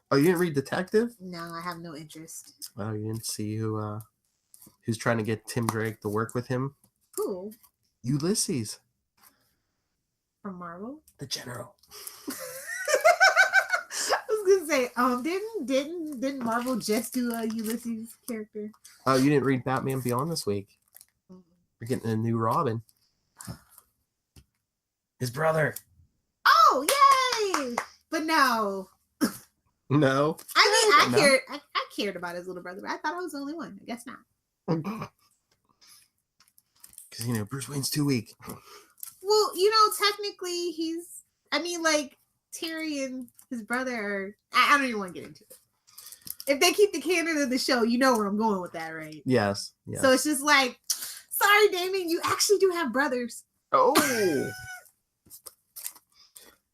Oh, you didn't read Detective? No, I have no interest. Oh, you didn't see who's trying to get Tim Drake to work with him? Who? Ulysses. From Marvel? The General. I was gonna say, didn't Marvel just do a Ulysses character? Oh, you didn't read Batman Beyond this week? We're getting a new Robin. His brother. Oh, yay! But no. No. I mean, I cared about his little brother, but I thought I was the only one. I guess not. Because Bruce Wayne's too weak. Well, technically Terry and his brother are... I don't even want to get into it. If they keep the canon of the show, you know where I'm going with that, right? Yes. So it's just like, sorry, Damien, you actually do have brothers. Oh.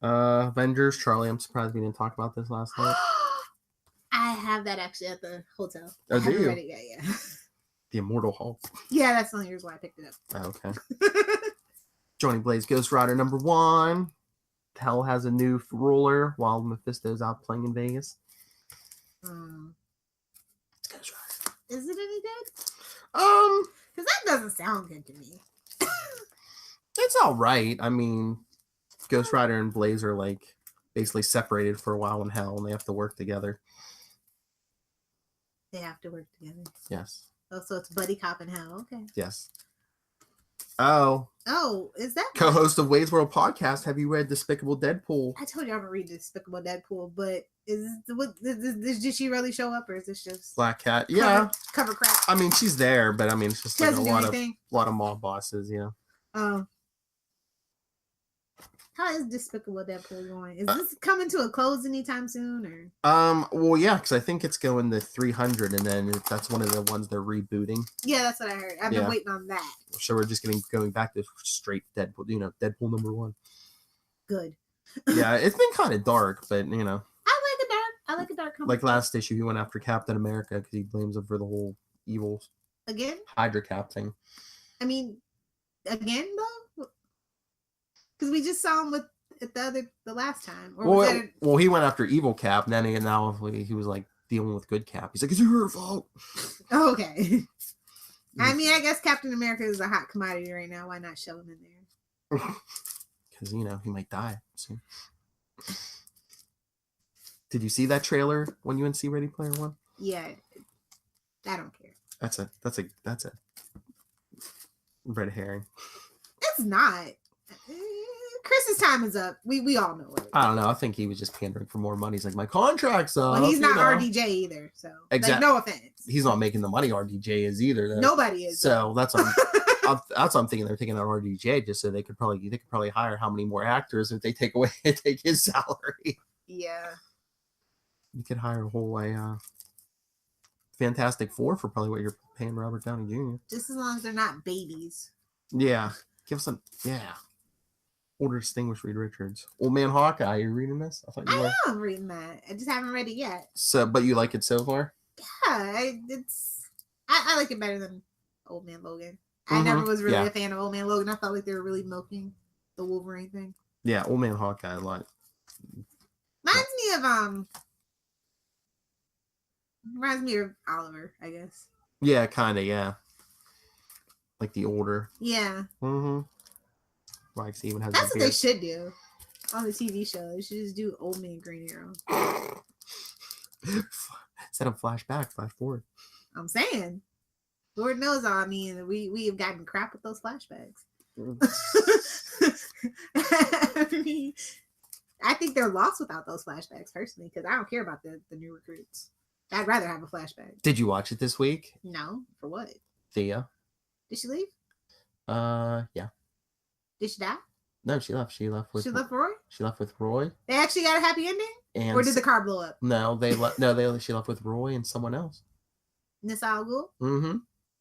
Avengers, Charlie, I'm surprised we didn't talk about this last night. I have that actually at the hotel. Oh, do you? Yeah. The Immortal Hulk. Yeah, that's the only reason why I picked it up. Oh, okay. Johnny Blaze Ghost Rider #1. Hell has a new ruler while Mephisto's out playing in Vegas. It's Ghost Rider. Is it any good? Because that doesn't sound good to me. It's all right. I mean, Ghost Rider and Blaze are basically separated for a while in Hell, and they have to work together. They have to work together. Yes. Oh, so it's buddy cop in Hell. Okay. Yes. Oh, is that co-host of Wade's World Podcast? Have you read Despicable Deadpool? I told you I'm gonna read Despicable Deadpool, but did she really show up, or is this just Black Cat? Yeah, cover crap? I mean, she's there, but I mean, it's just like a lot of mob bosses. Yeah. How is Despicable Deadpool going? Is this coming to a close anytime soon, or? Well, yeah, because I think it's going to 300, and then that's one of the ones they're rebooting. Yeah, that's what I heard. I've been waiting on that. So we're just going back to straight Deadpool. Deadpool #1. Good. Yeah, it's been kind of dark, but I like a dark. Like last issue, he went after Captain America because he blames him for the whole evil again Hydra Cap thing. I mean, again though. Because we just saw him with the last time. Well, he went after Evil Cap, and then he was like dealing with Good Cap. He's like, "It's your fault." Oh, okay. I mean, I guess Captain America is a hot commodity right now. Why not show him in there? Because he might die soon. Did you see that trailer when you went to see Ready Player One? Yeah, I don't care. That's a red herring. It's not. Chris's time is up. We all know it. I don't know. I think he was just pandering for more money. He's like, my contract's up. Well, he's not you know. RDJ either, so Exactly. like, no offense. He's not making the money RDJ is either. Though. Nobody is. So that's what I'm thinking. They're taking out RDJ just so they could probably hire how many more actors if they take his salary. Yeah. You could hire a whole Fantastic Four for probably what you're paying Robert Downey Jr. Just as long as they're not babies. Yeah. Give some. Yeah. Older Distinguished Reed Richards. Old Man Hawkeye. You reading this? I thought you were. I'm reading that. I just haven't read it yet. So, but you like it so far? Yeah, I like it better than Old Man Logan. I never was really a fan of Old Man Logan. I felt like they were really milking the Wolverine thing. Yeah, Old Man Hawkeye a lot. Reminds me of Oliver, I guess. Yeah, kind of. Yeah, like the older. Yeah. Mm-hmm. Like even has. That's what they should do on the TV show. They should just do Old Man Green Arrow. Instead of flashback, flash forward. I'm saying, Lord knows. I mean, we have gotten crap with those flashbacks. I mean, I think they're lost without those flashbacks personally, because I don't care about the new recruits. I'd rather have a flashback. Did you watch it this week? No, for what? Thea. Did she leave? Yeah. Did she die? No, she left. She left with Roy. She left with Roy. They actually got a happy ending, or did the car blow up? No, they left. No, she left with Roy and someone else. Nissa Al Ghul? Mm-hmm.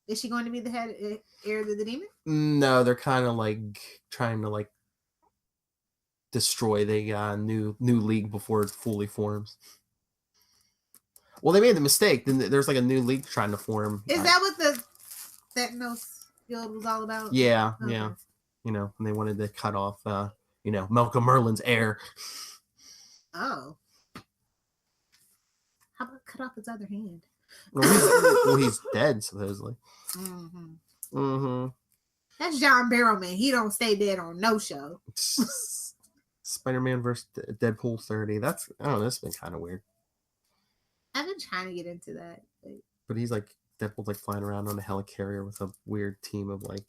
Is she going to be the head heir of the demon? No, they're kind of like trying to like destroy the new league before it fully forms. Well, they made the mistake. Then there's like a new league trying to form. Is that what the Thanos Guild was all about? Yeah, okay. yeah. You know, and they wanted to cut off, Malcolm Merlin's heir. Oh. How about cut off his other hand? Well, he's dead, supposedly. Mm-hmm. Mm-hmm. That's John Barrowman. He don't stay dead on no show. Spider-Man versus Deadpool 30. I don't know, that's been kind of weird. I've been trying to get into that. But he's like, Deadpool's like flying around on a helicarrier with a weird team of like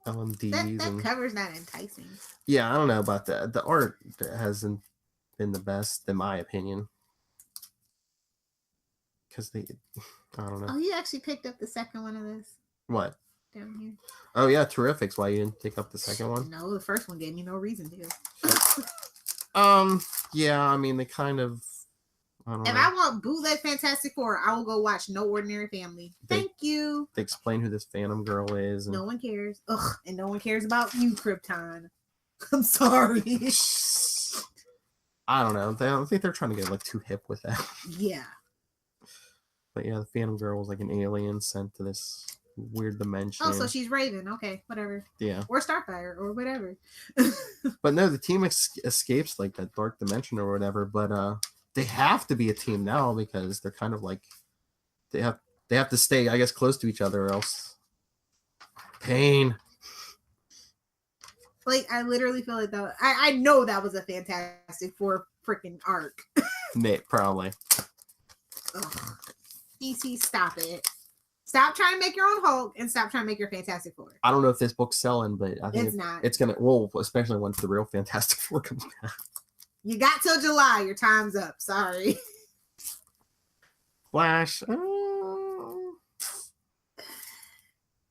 LMDs. That cover's not enticing. Yeah, I don't know about that. The art hasn't been the best, in my opinion. Because I don't know. Oh, you actually picked up the second one of this? What? Down here. Oh, yeah, Terrifics. Why you didn't pick up the second one? No, the first one gave me no reason to. Yeah, I mean, they kind of, I don't know. If I want bootleg Fantastic Four, I will go watch No Ordinary Family. Thank you. They explain who this Phantom Girl is. And... No one cares. Ugh, and no one cares about you, Krypton. I'm sorry. I don't know. I think they're trying to get like too hip with that. Yeah. But yeah, the Phantom Girl was like an alien sent to this weird dimension. Oh, so she's Raven. Okay, whatever. Yeah. Or Starfire, or whatever. But no, the team escapes like that dark dimension or whatever. But they have to be a team now because they're kind of like they have to stay, I guess, close to each other or else pain. Like, I literally feel like that. I know that was a Fantastic Four freaking arc. Nick, probably. Ugh. DC, stop it. Stop trying to make your own Hulk and stop trying to make your Fantastic Four. I don't know if this book's selling, but I think it's not. It's gonna. Well, especially once the real Fantastic Four comes back. You got till July. Your time's up. Sorry. Flash.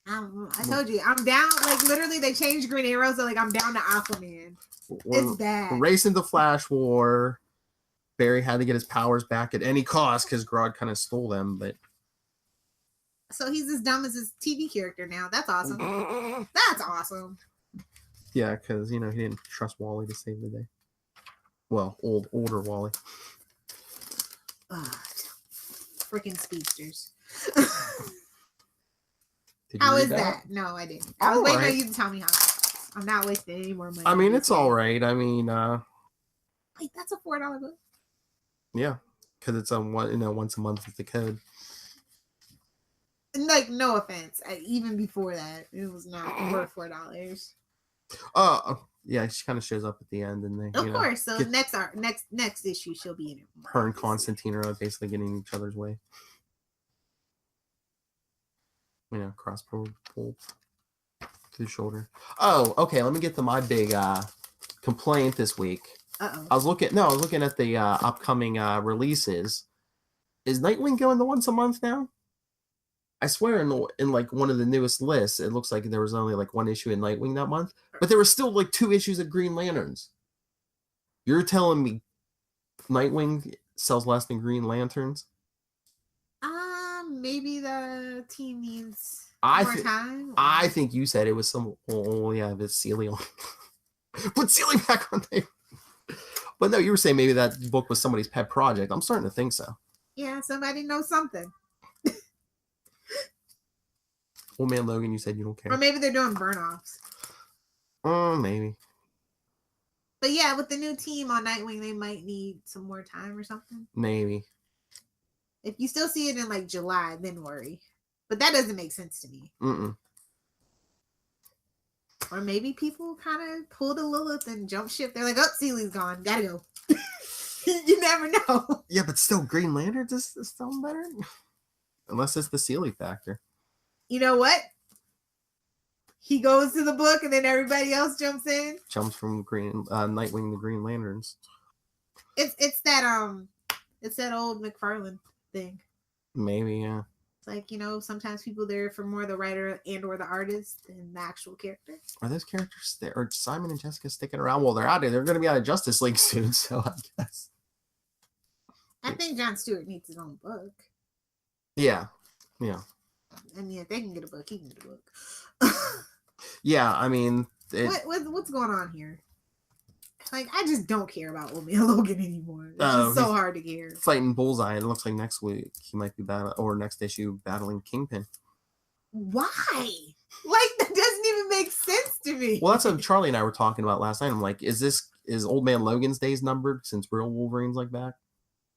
I told you, I'm down. Like, literally, they changed Green Arrow, so like I'm down to Aquaman. It's bad. Racing the Flash War. Barry had to get his powers back at any cost because Grodd kind of stole them, but. So he's as dumb as his TV character now. That's awesome. That's awesome. Yeah, because, he didn't trust Wally to save the day. Well, older Wally. Freaking speedsters. How is that? No, I didn't. I was waiting for you to tell me how. I'm not wasting any more money. I mean, it's all right. I mean, wait, that's a $4 book. Yeah, because it's once a month with the code. Like, no offense. Even before that, it was not worth $4. Yeah, she kind of shows up at the end, and they, Of course. So get- next issue, she'll be in it. her and Constantine are basically getting in each other's way. Cross pull to the shoulder. Oh, okay. Let me get to my big complaint this week. Uh-oh. I was looking at the upcoming releases. Is Nightwing going to once a month now? I swear in like one of the newest lists, it looks like there was only like one issue in Nightwing that month, but there were still like 2 issues of Green Lanterns. You're telling me Nightwing sells less than Green Lanterns? Maybe the team needs more time. I think you said it was some. Oh yeah, it's Sealy on. Put Sealy back on there. But no, you were saying maybe that book was somebody's pet project. I'm starting to think so. Yeah, somebody knows something. Old Man Logan, you said you don't care. Or maybe they're doing burn-offs. Maybe. But yeah, with the new team on Nightwing, they might need some more time or something. Maybe. If you still see it in like July, then worry. But that doesn't make sense to me. Or maybe people kind of pulled a Lilith and jump ship. They're like, oh, Sealy's gone. Gotta go. You never know. Yeah, but still, Green Lantern is still better. Unless it's the Sealy factor. You know what? He goes to the book and then everybody else jumps in. Jumps from Nightwing to Green Lanterns. It's that old McFarlane thing. Maybe, yeah. It's like, sometimes people there for more the writer and or the artist than the actual character. Are those characters there? Or Simon and Jessica sticking around? Well, they're out there. They're going to be out of Justice League soon, so I guess. I think Jon Stewart needs his own book. Yeah. I mean, if they can get a book, he can get a book. Yeah, I mean... What's going on here? Like, I just don't care about Old Man Logan anymore. It's just so hard to care. Fighting Bullseye, and it looks like next week he might be next issue battling Kingpin. Why? Like, that doesn't even make sense to me. Well, that's what Charlie and I were talking about last night. I'm like, is Old Man Logan's days numbered since real Wolverine's like back?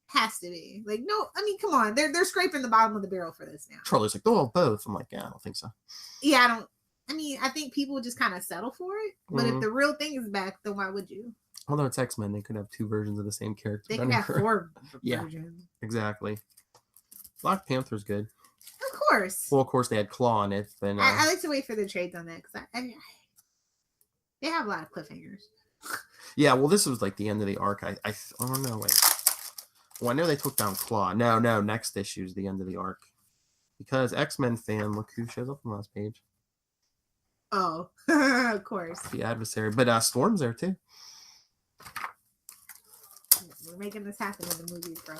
Has to be. Like, no, I mean, come on. They're scraping the bottom of the barrel for this now. Charlie's like, oh, both. I'm like, yeah, I don't think so. Yeah, I think people just kind of settle for it. But if the real thing is back, then why would you? Although it's X-Men, they could have 2 versions of the same character. They could have 4 Yeah, versions. Exactly. Black Panther's good. Of course. Well, of course, they had Claw in it. But, I like to wait for the trades on that because they have a lot of cliffhangers. Yeah, well, this was like the end of the arc. I don't know. Wait. Well, I know they took down Claw. No, next issue is the end of the arc. Because X-Men fan, look who shows up on the last page. Oh, of course. The adversary. But Storm's there, too. We're making this happen in the movies, bro.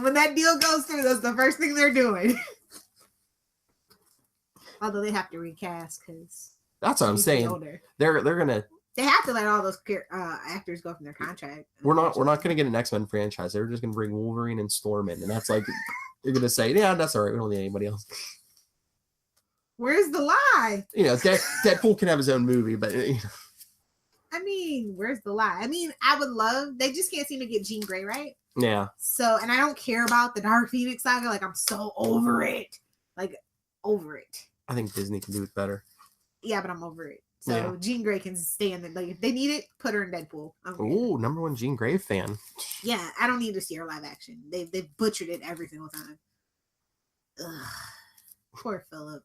When that deal goes through, that's the first thing they're doing. Although they have to recast because that's what I'm saying. They're gonna. They have to let all those actors go from their contract. We're not gonna get an X-Men franchise. They're just gonna bring Wolverine and Storm in, and that's like you're gonna say, yeah, that's all right. We don't need anybody else. Where's the lie? Deadpool can have his own movie, but. I mean, where's the lie? I mean, I would love. They just can't seem to get Jean Grey right. Yeah. So, and I don't care about the Dark Phoenix saga. Like, I'm so over it. Like, over it. I think Disney can do it better. Yeah, but I'm over it. So Jean Grey can stay in the, like, if they need it, put her in Deadpool. Ooh, #1 Jean Grey fan. Yeah, I don't need to see her live action. They've butchered it every single time. Ugh. Poor Philip.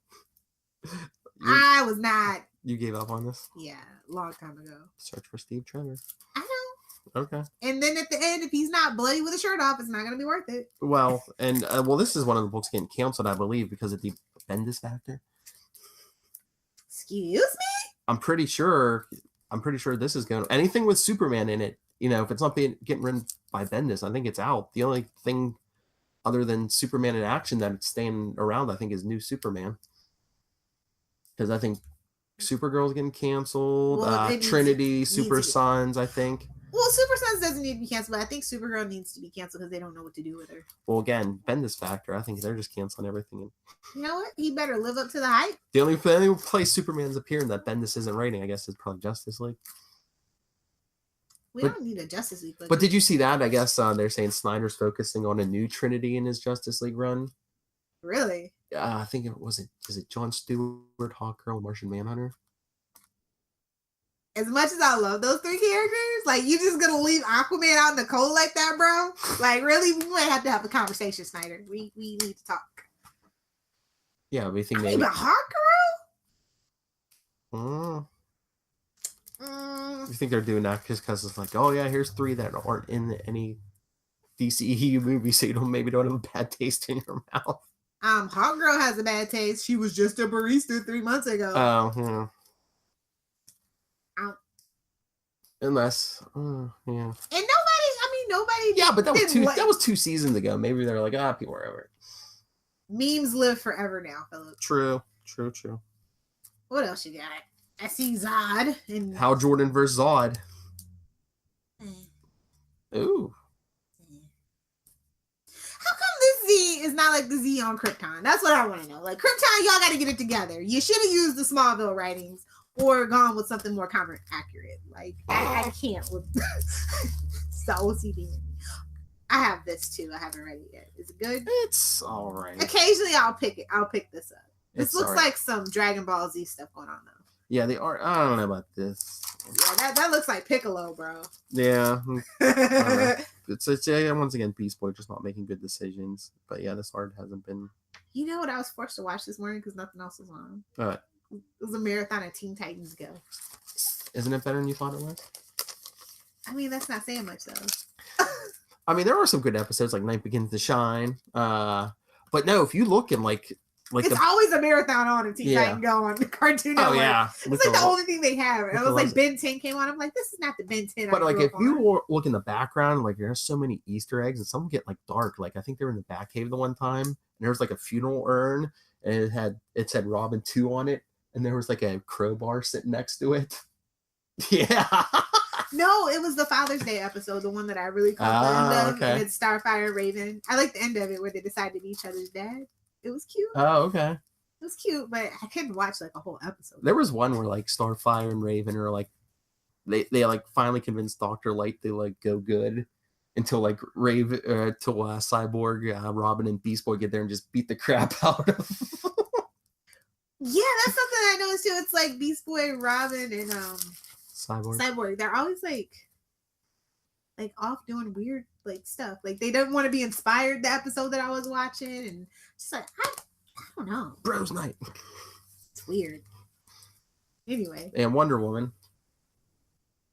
I was not. You gave up on this? Yeah, long time ago. Search for Steve Trevor. I know. Okay. And then at the end, if he's not bloody with a shirt off, it's not going to be worth it. Well, and this is one of the books getting canceled, I believe, because of the Bendis factor. Excuse me? I'm pretty sure this is going to... Anything with Superman in it, if it's not getting written by Bendis, I think it's out. The only thing other than Superman in action that's staying around, I think, is New Superman. Because I think Supergirl's getting canceled. Well, Trinity, Super Sons, I think. Well, Super Sons doesn't need to be canceled, but I think Supergirl needs to be canceled because they don't know what to do with her. Well, again, Bendis factor. I think they're just canceling everything. You know what? He better live up to the hype. The only place Superman's appearing that Bendis isn't writing, I guess, is probably Justice League. We don't need a Justice League. But did you see that? I guess they're saying Snyder's focusing on a new Trinity in his Justice League run. Really? I think is it Jon Stewart, Hawkgirl, Martian Manhunter? As much as I love those three characters, like you just gonna leave Aquaman out in the cold like that, bro? Like really, we might have to have a conversation, Snyder. We need to talk. Yeah, we think But Hawkgirl? You think they're doing that because it's like, oh yeah, here's 3 that aren't in any DCEU movie, so you maybe don't have a bad taste in your mouth. Hawkgirl has a bad taste. She was just a barista 3 months ago. Oh, unless, yeah. And nobody. Yeah, but that was 2 seasons ago. Maybe they're like, people are over it. Memes live forever now, Philip. True. What else you got? I see Zod and Hal Jordan versus Zod. Ooh. How come this Z is not like the Z on Krypton? That's what I want to know. Like Krypton, y'all got to get it together. You should have used the Smallville writings or gone with something more comic accurate. Like I can't with so OCD. I have this too. I haven't read it yet. Is it good? It's all right. Occasionally, I'll pick it. I'll pick this up. This looks right. like some Dragon Ball Z stuff going on though. Yeah, they are. I don't know about this. Yeah, that looks like Piccolo, bro. Yeah. It's once again, Beast Boy just not making good decisions. But yeah, this art hasn't been. You know what I was forced to watch this morning because nothing else was on? What? It was a marathon of Teen Titans Go. Isn't it better than you thought it was? I mean, that's not saying much though. I mean, there are some good episodes like Night Begins to Shine. But no, if you look in like it's always a marathon on a Teen Titan Go on the Cartoon Network. Oh yeah, it's like the only thing they have. And I was like, Ben 10 came on. I'm like, this is not the Ben 10. But like, if you look in the background, like there's so many Easter eggs, and some get like dark. Like I think they were in the Batcave the one time, and there was like a funeral urn, and it said Robin 2 on it, and there was like a crowbar sitting next to it. Yeah. No, it was the Father's Day episode, the one that I really caught the end of. Okay. And it's Starfire and Raven. I like the end of it where they decide to be each other's dad. It was cute. Oh, okay. It was cute, but I couldn't watch like a whole episode. There was one where like Starfire and Raven are like they like finally convinced Dr. Light they like go good until like Raven till Cyborg, Robin and Beast Boy get there and just beat the crap out of. Yeah, that's something I noticed too. It's like Beast Boy, Robin, and Cyborg. They're always like off doing weird like stuff. Like they don't want to be inspired. The episode that I was watching, and just like I don't know. Bros night. It's weird. Anyway. And Wonder Woman.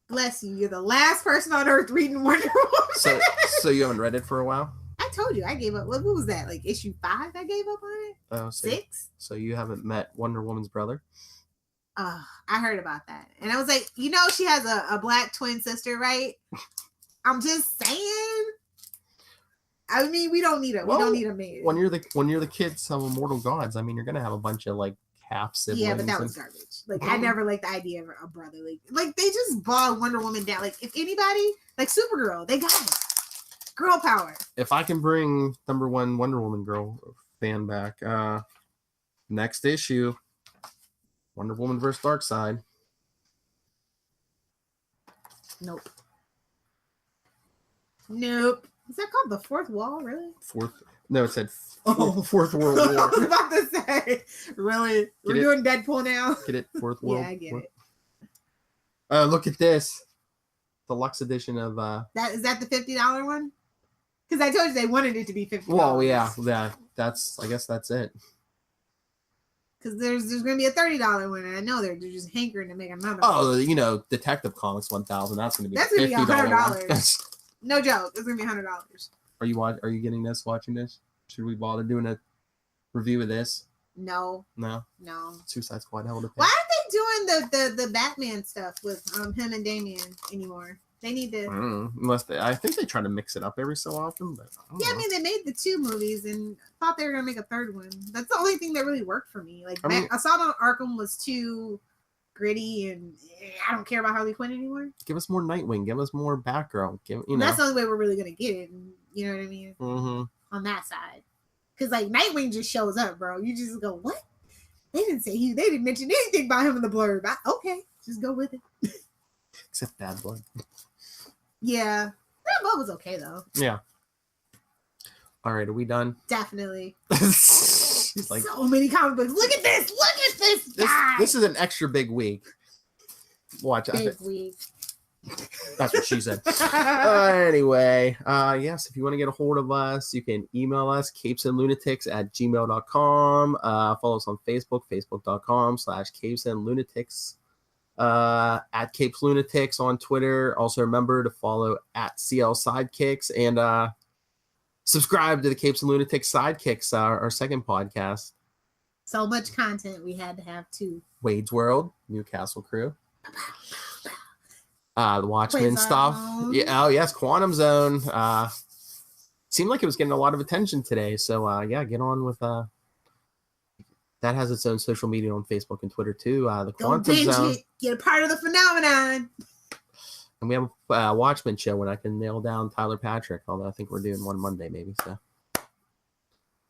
Bless you. You're the last person on earth reading Wonder Woman. So you haven't read it for a while? I told you I gave up. What was that? Like issue 5? I gave up on it. Oh, 6. So you haven't met Wonder Woman's brother? I heard about that, and I was like, she has a black twin sister, right? I'm just saying. I mean, we don't need a man. When you're the kids of Immortal Gods, I mean, you're gonna have a bunch of like half siblings. Yeah, but that was garbage. Like I never liked the idea of a brother. Like they just bogged Wonder Woman down. Like if anybody, like Supergirl, they got it. Girl power. If I can bring number 1 Wonder Woman girl fan back, next issue, Wonder Woman vs. Darkseid. Nope. Is that called the Fourth Wall? Really? No, it said Fourth World War. I was about to say, really? We're doing Deadpool now? Get it? Fourth World War? Yeah, I get it. Look at this. Deluxe edition of... Is that the $50 one? Because I told you they wanted it to be $50. Well, yeah. I guess that's it. Because there's going to be a $30 one, and I know they're just hankering to make another one. Oh, Detective Comics 1000. That's going to be $100. No joke. It's going to be $100. Are you getting this, watching this? Should we bother doing a review of this? No. Suicide Squad held it. Why aren't they doing the Batman stuff with him and Damian anymore? They need to. I think they try to mix it up every so often. But I mean, they made the 2 movies and thought they were gonna make a 3rd one. That's the only thing that really worked for me. Like Assault on Arkham was too gritty, and I don't care about Harley Quinn anymore. Give us more Nightwing. Give us more Batgirl. That's the only way we're really gonna get it. You know what I mean? Mm-hmm. On that side, because like Nightwing just shows up, bro. You just go, what? They didn't mention anything about him in the blurb. Okay, just go with it. Except Bad Blood. Yeah, that blood was okay though. Yeah. All right, are we done? Definitely. She's like, so many comic books. Look at this. Look at this guy. this is an extra big week. Watch big out. week. That's what she said. Anyway, yes, if you want to get a hold of us, you can email us, capesandlunatics@gmail.com. Follow us on Facebook, facebook.com/capesandlunatics. At Capes Lunatics on Twitter. Also remember to follow at CL Sidekicks and subscribe to the Capes and Lunatics Sidekicks, our second podcast. So much content we had to have too. Wade's World, Newcastle Crew. The Watchmen Quasar stuff. Zone. Yeah, oh yes, Quantum Zone. Seemed like it was getting a lot of attention today. So yeah, get on with that has its own social media on Facebook and Twitter too. The Go Quantum binge Zone. it. Get a part of the phenomenon. And we have a Watchmen show when I can nail down Tyler Patrick, although I think we're doing one Monday maybe. So.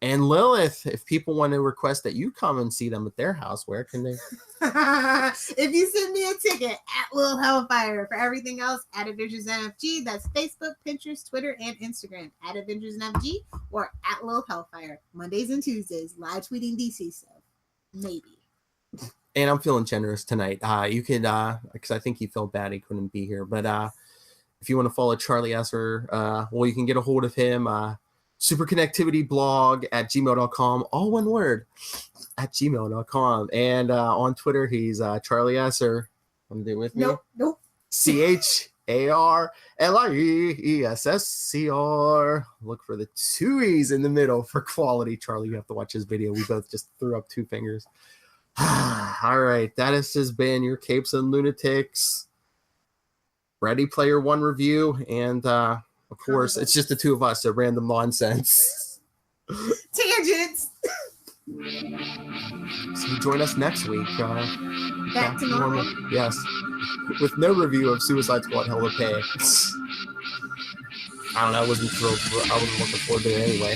And Lilith, if people want to request that you come and see them at their house, where can they? If you send me a ticket at Lil Hellfire. For everything else, at Avengers NFG. That's Facebook, Pinterest, Twitter, and Instagram. At Avengers NFG or at Lil Hellfire. Mondays and Tuesdays, live tweeting DC stuff. Maybe. And I'm feeling generous tonight. You could, because I think he felt bad he couldn't be here. But if you want to follow Charlie Esser, well, you can get a hold of him. Superconnectivityblog at gmail.com. All one word. At gmail.com. And on Twitter, he's Charlie Esser. Want to do it with me? Nope. CharlieEssescr. Look for the two E's in the middle for quality. Charlie, you have to watch his video. We both just threw up two fingers. All right. That has just been your Capes and Lunatics Ready Player One review. And of course, it's just the two of us, so random nonsense. Tangents. So you join us next week. Back to normal. Yes. With no review of Suicide Squad Hell to Pay. I don't know. I wasn't thrilled. I wasn't looking forward to it anyway.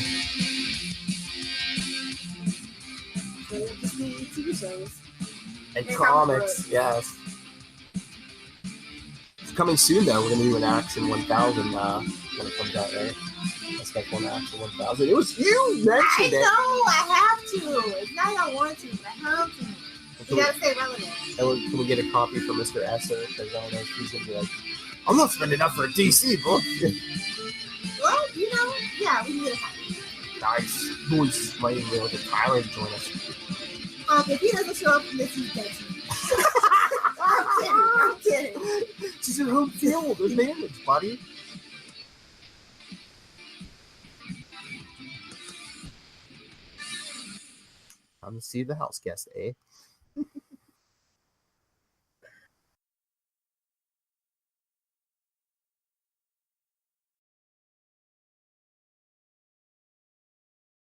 TV shows. And comics, yes. It's coming soon, though. We're going to do an Action 1000 when it comes out, right? A special on Action 1000. It was you mentioned it. I know. I have to. It's not that I want to, but I have to. You gotta stay relevant. Can we get a copy for Mr. Esser? Because I don't know if he's going to be like, I'm not spending enough for a DC book. Well, yeah, we can get a copy. Nice. Nice. Might even be able to get Tyler to join us. If he doesn't show up, this is dead to me. I'm kidding. She's in home field advantage, buddy. Come to see the house guest, eh?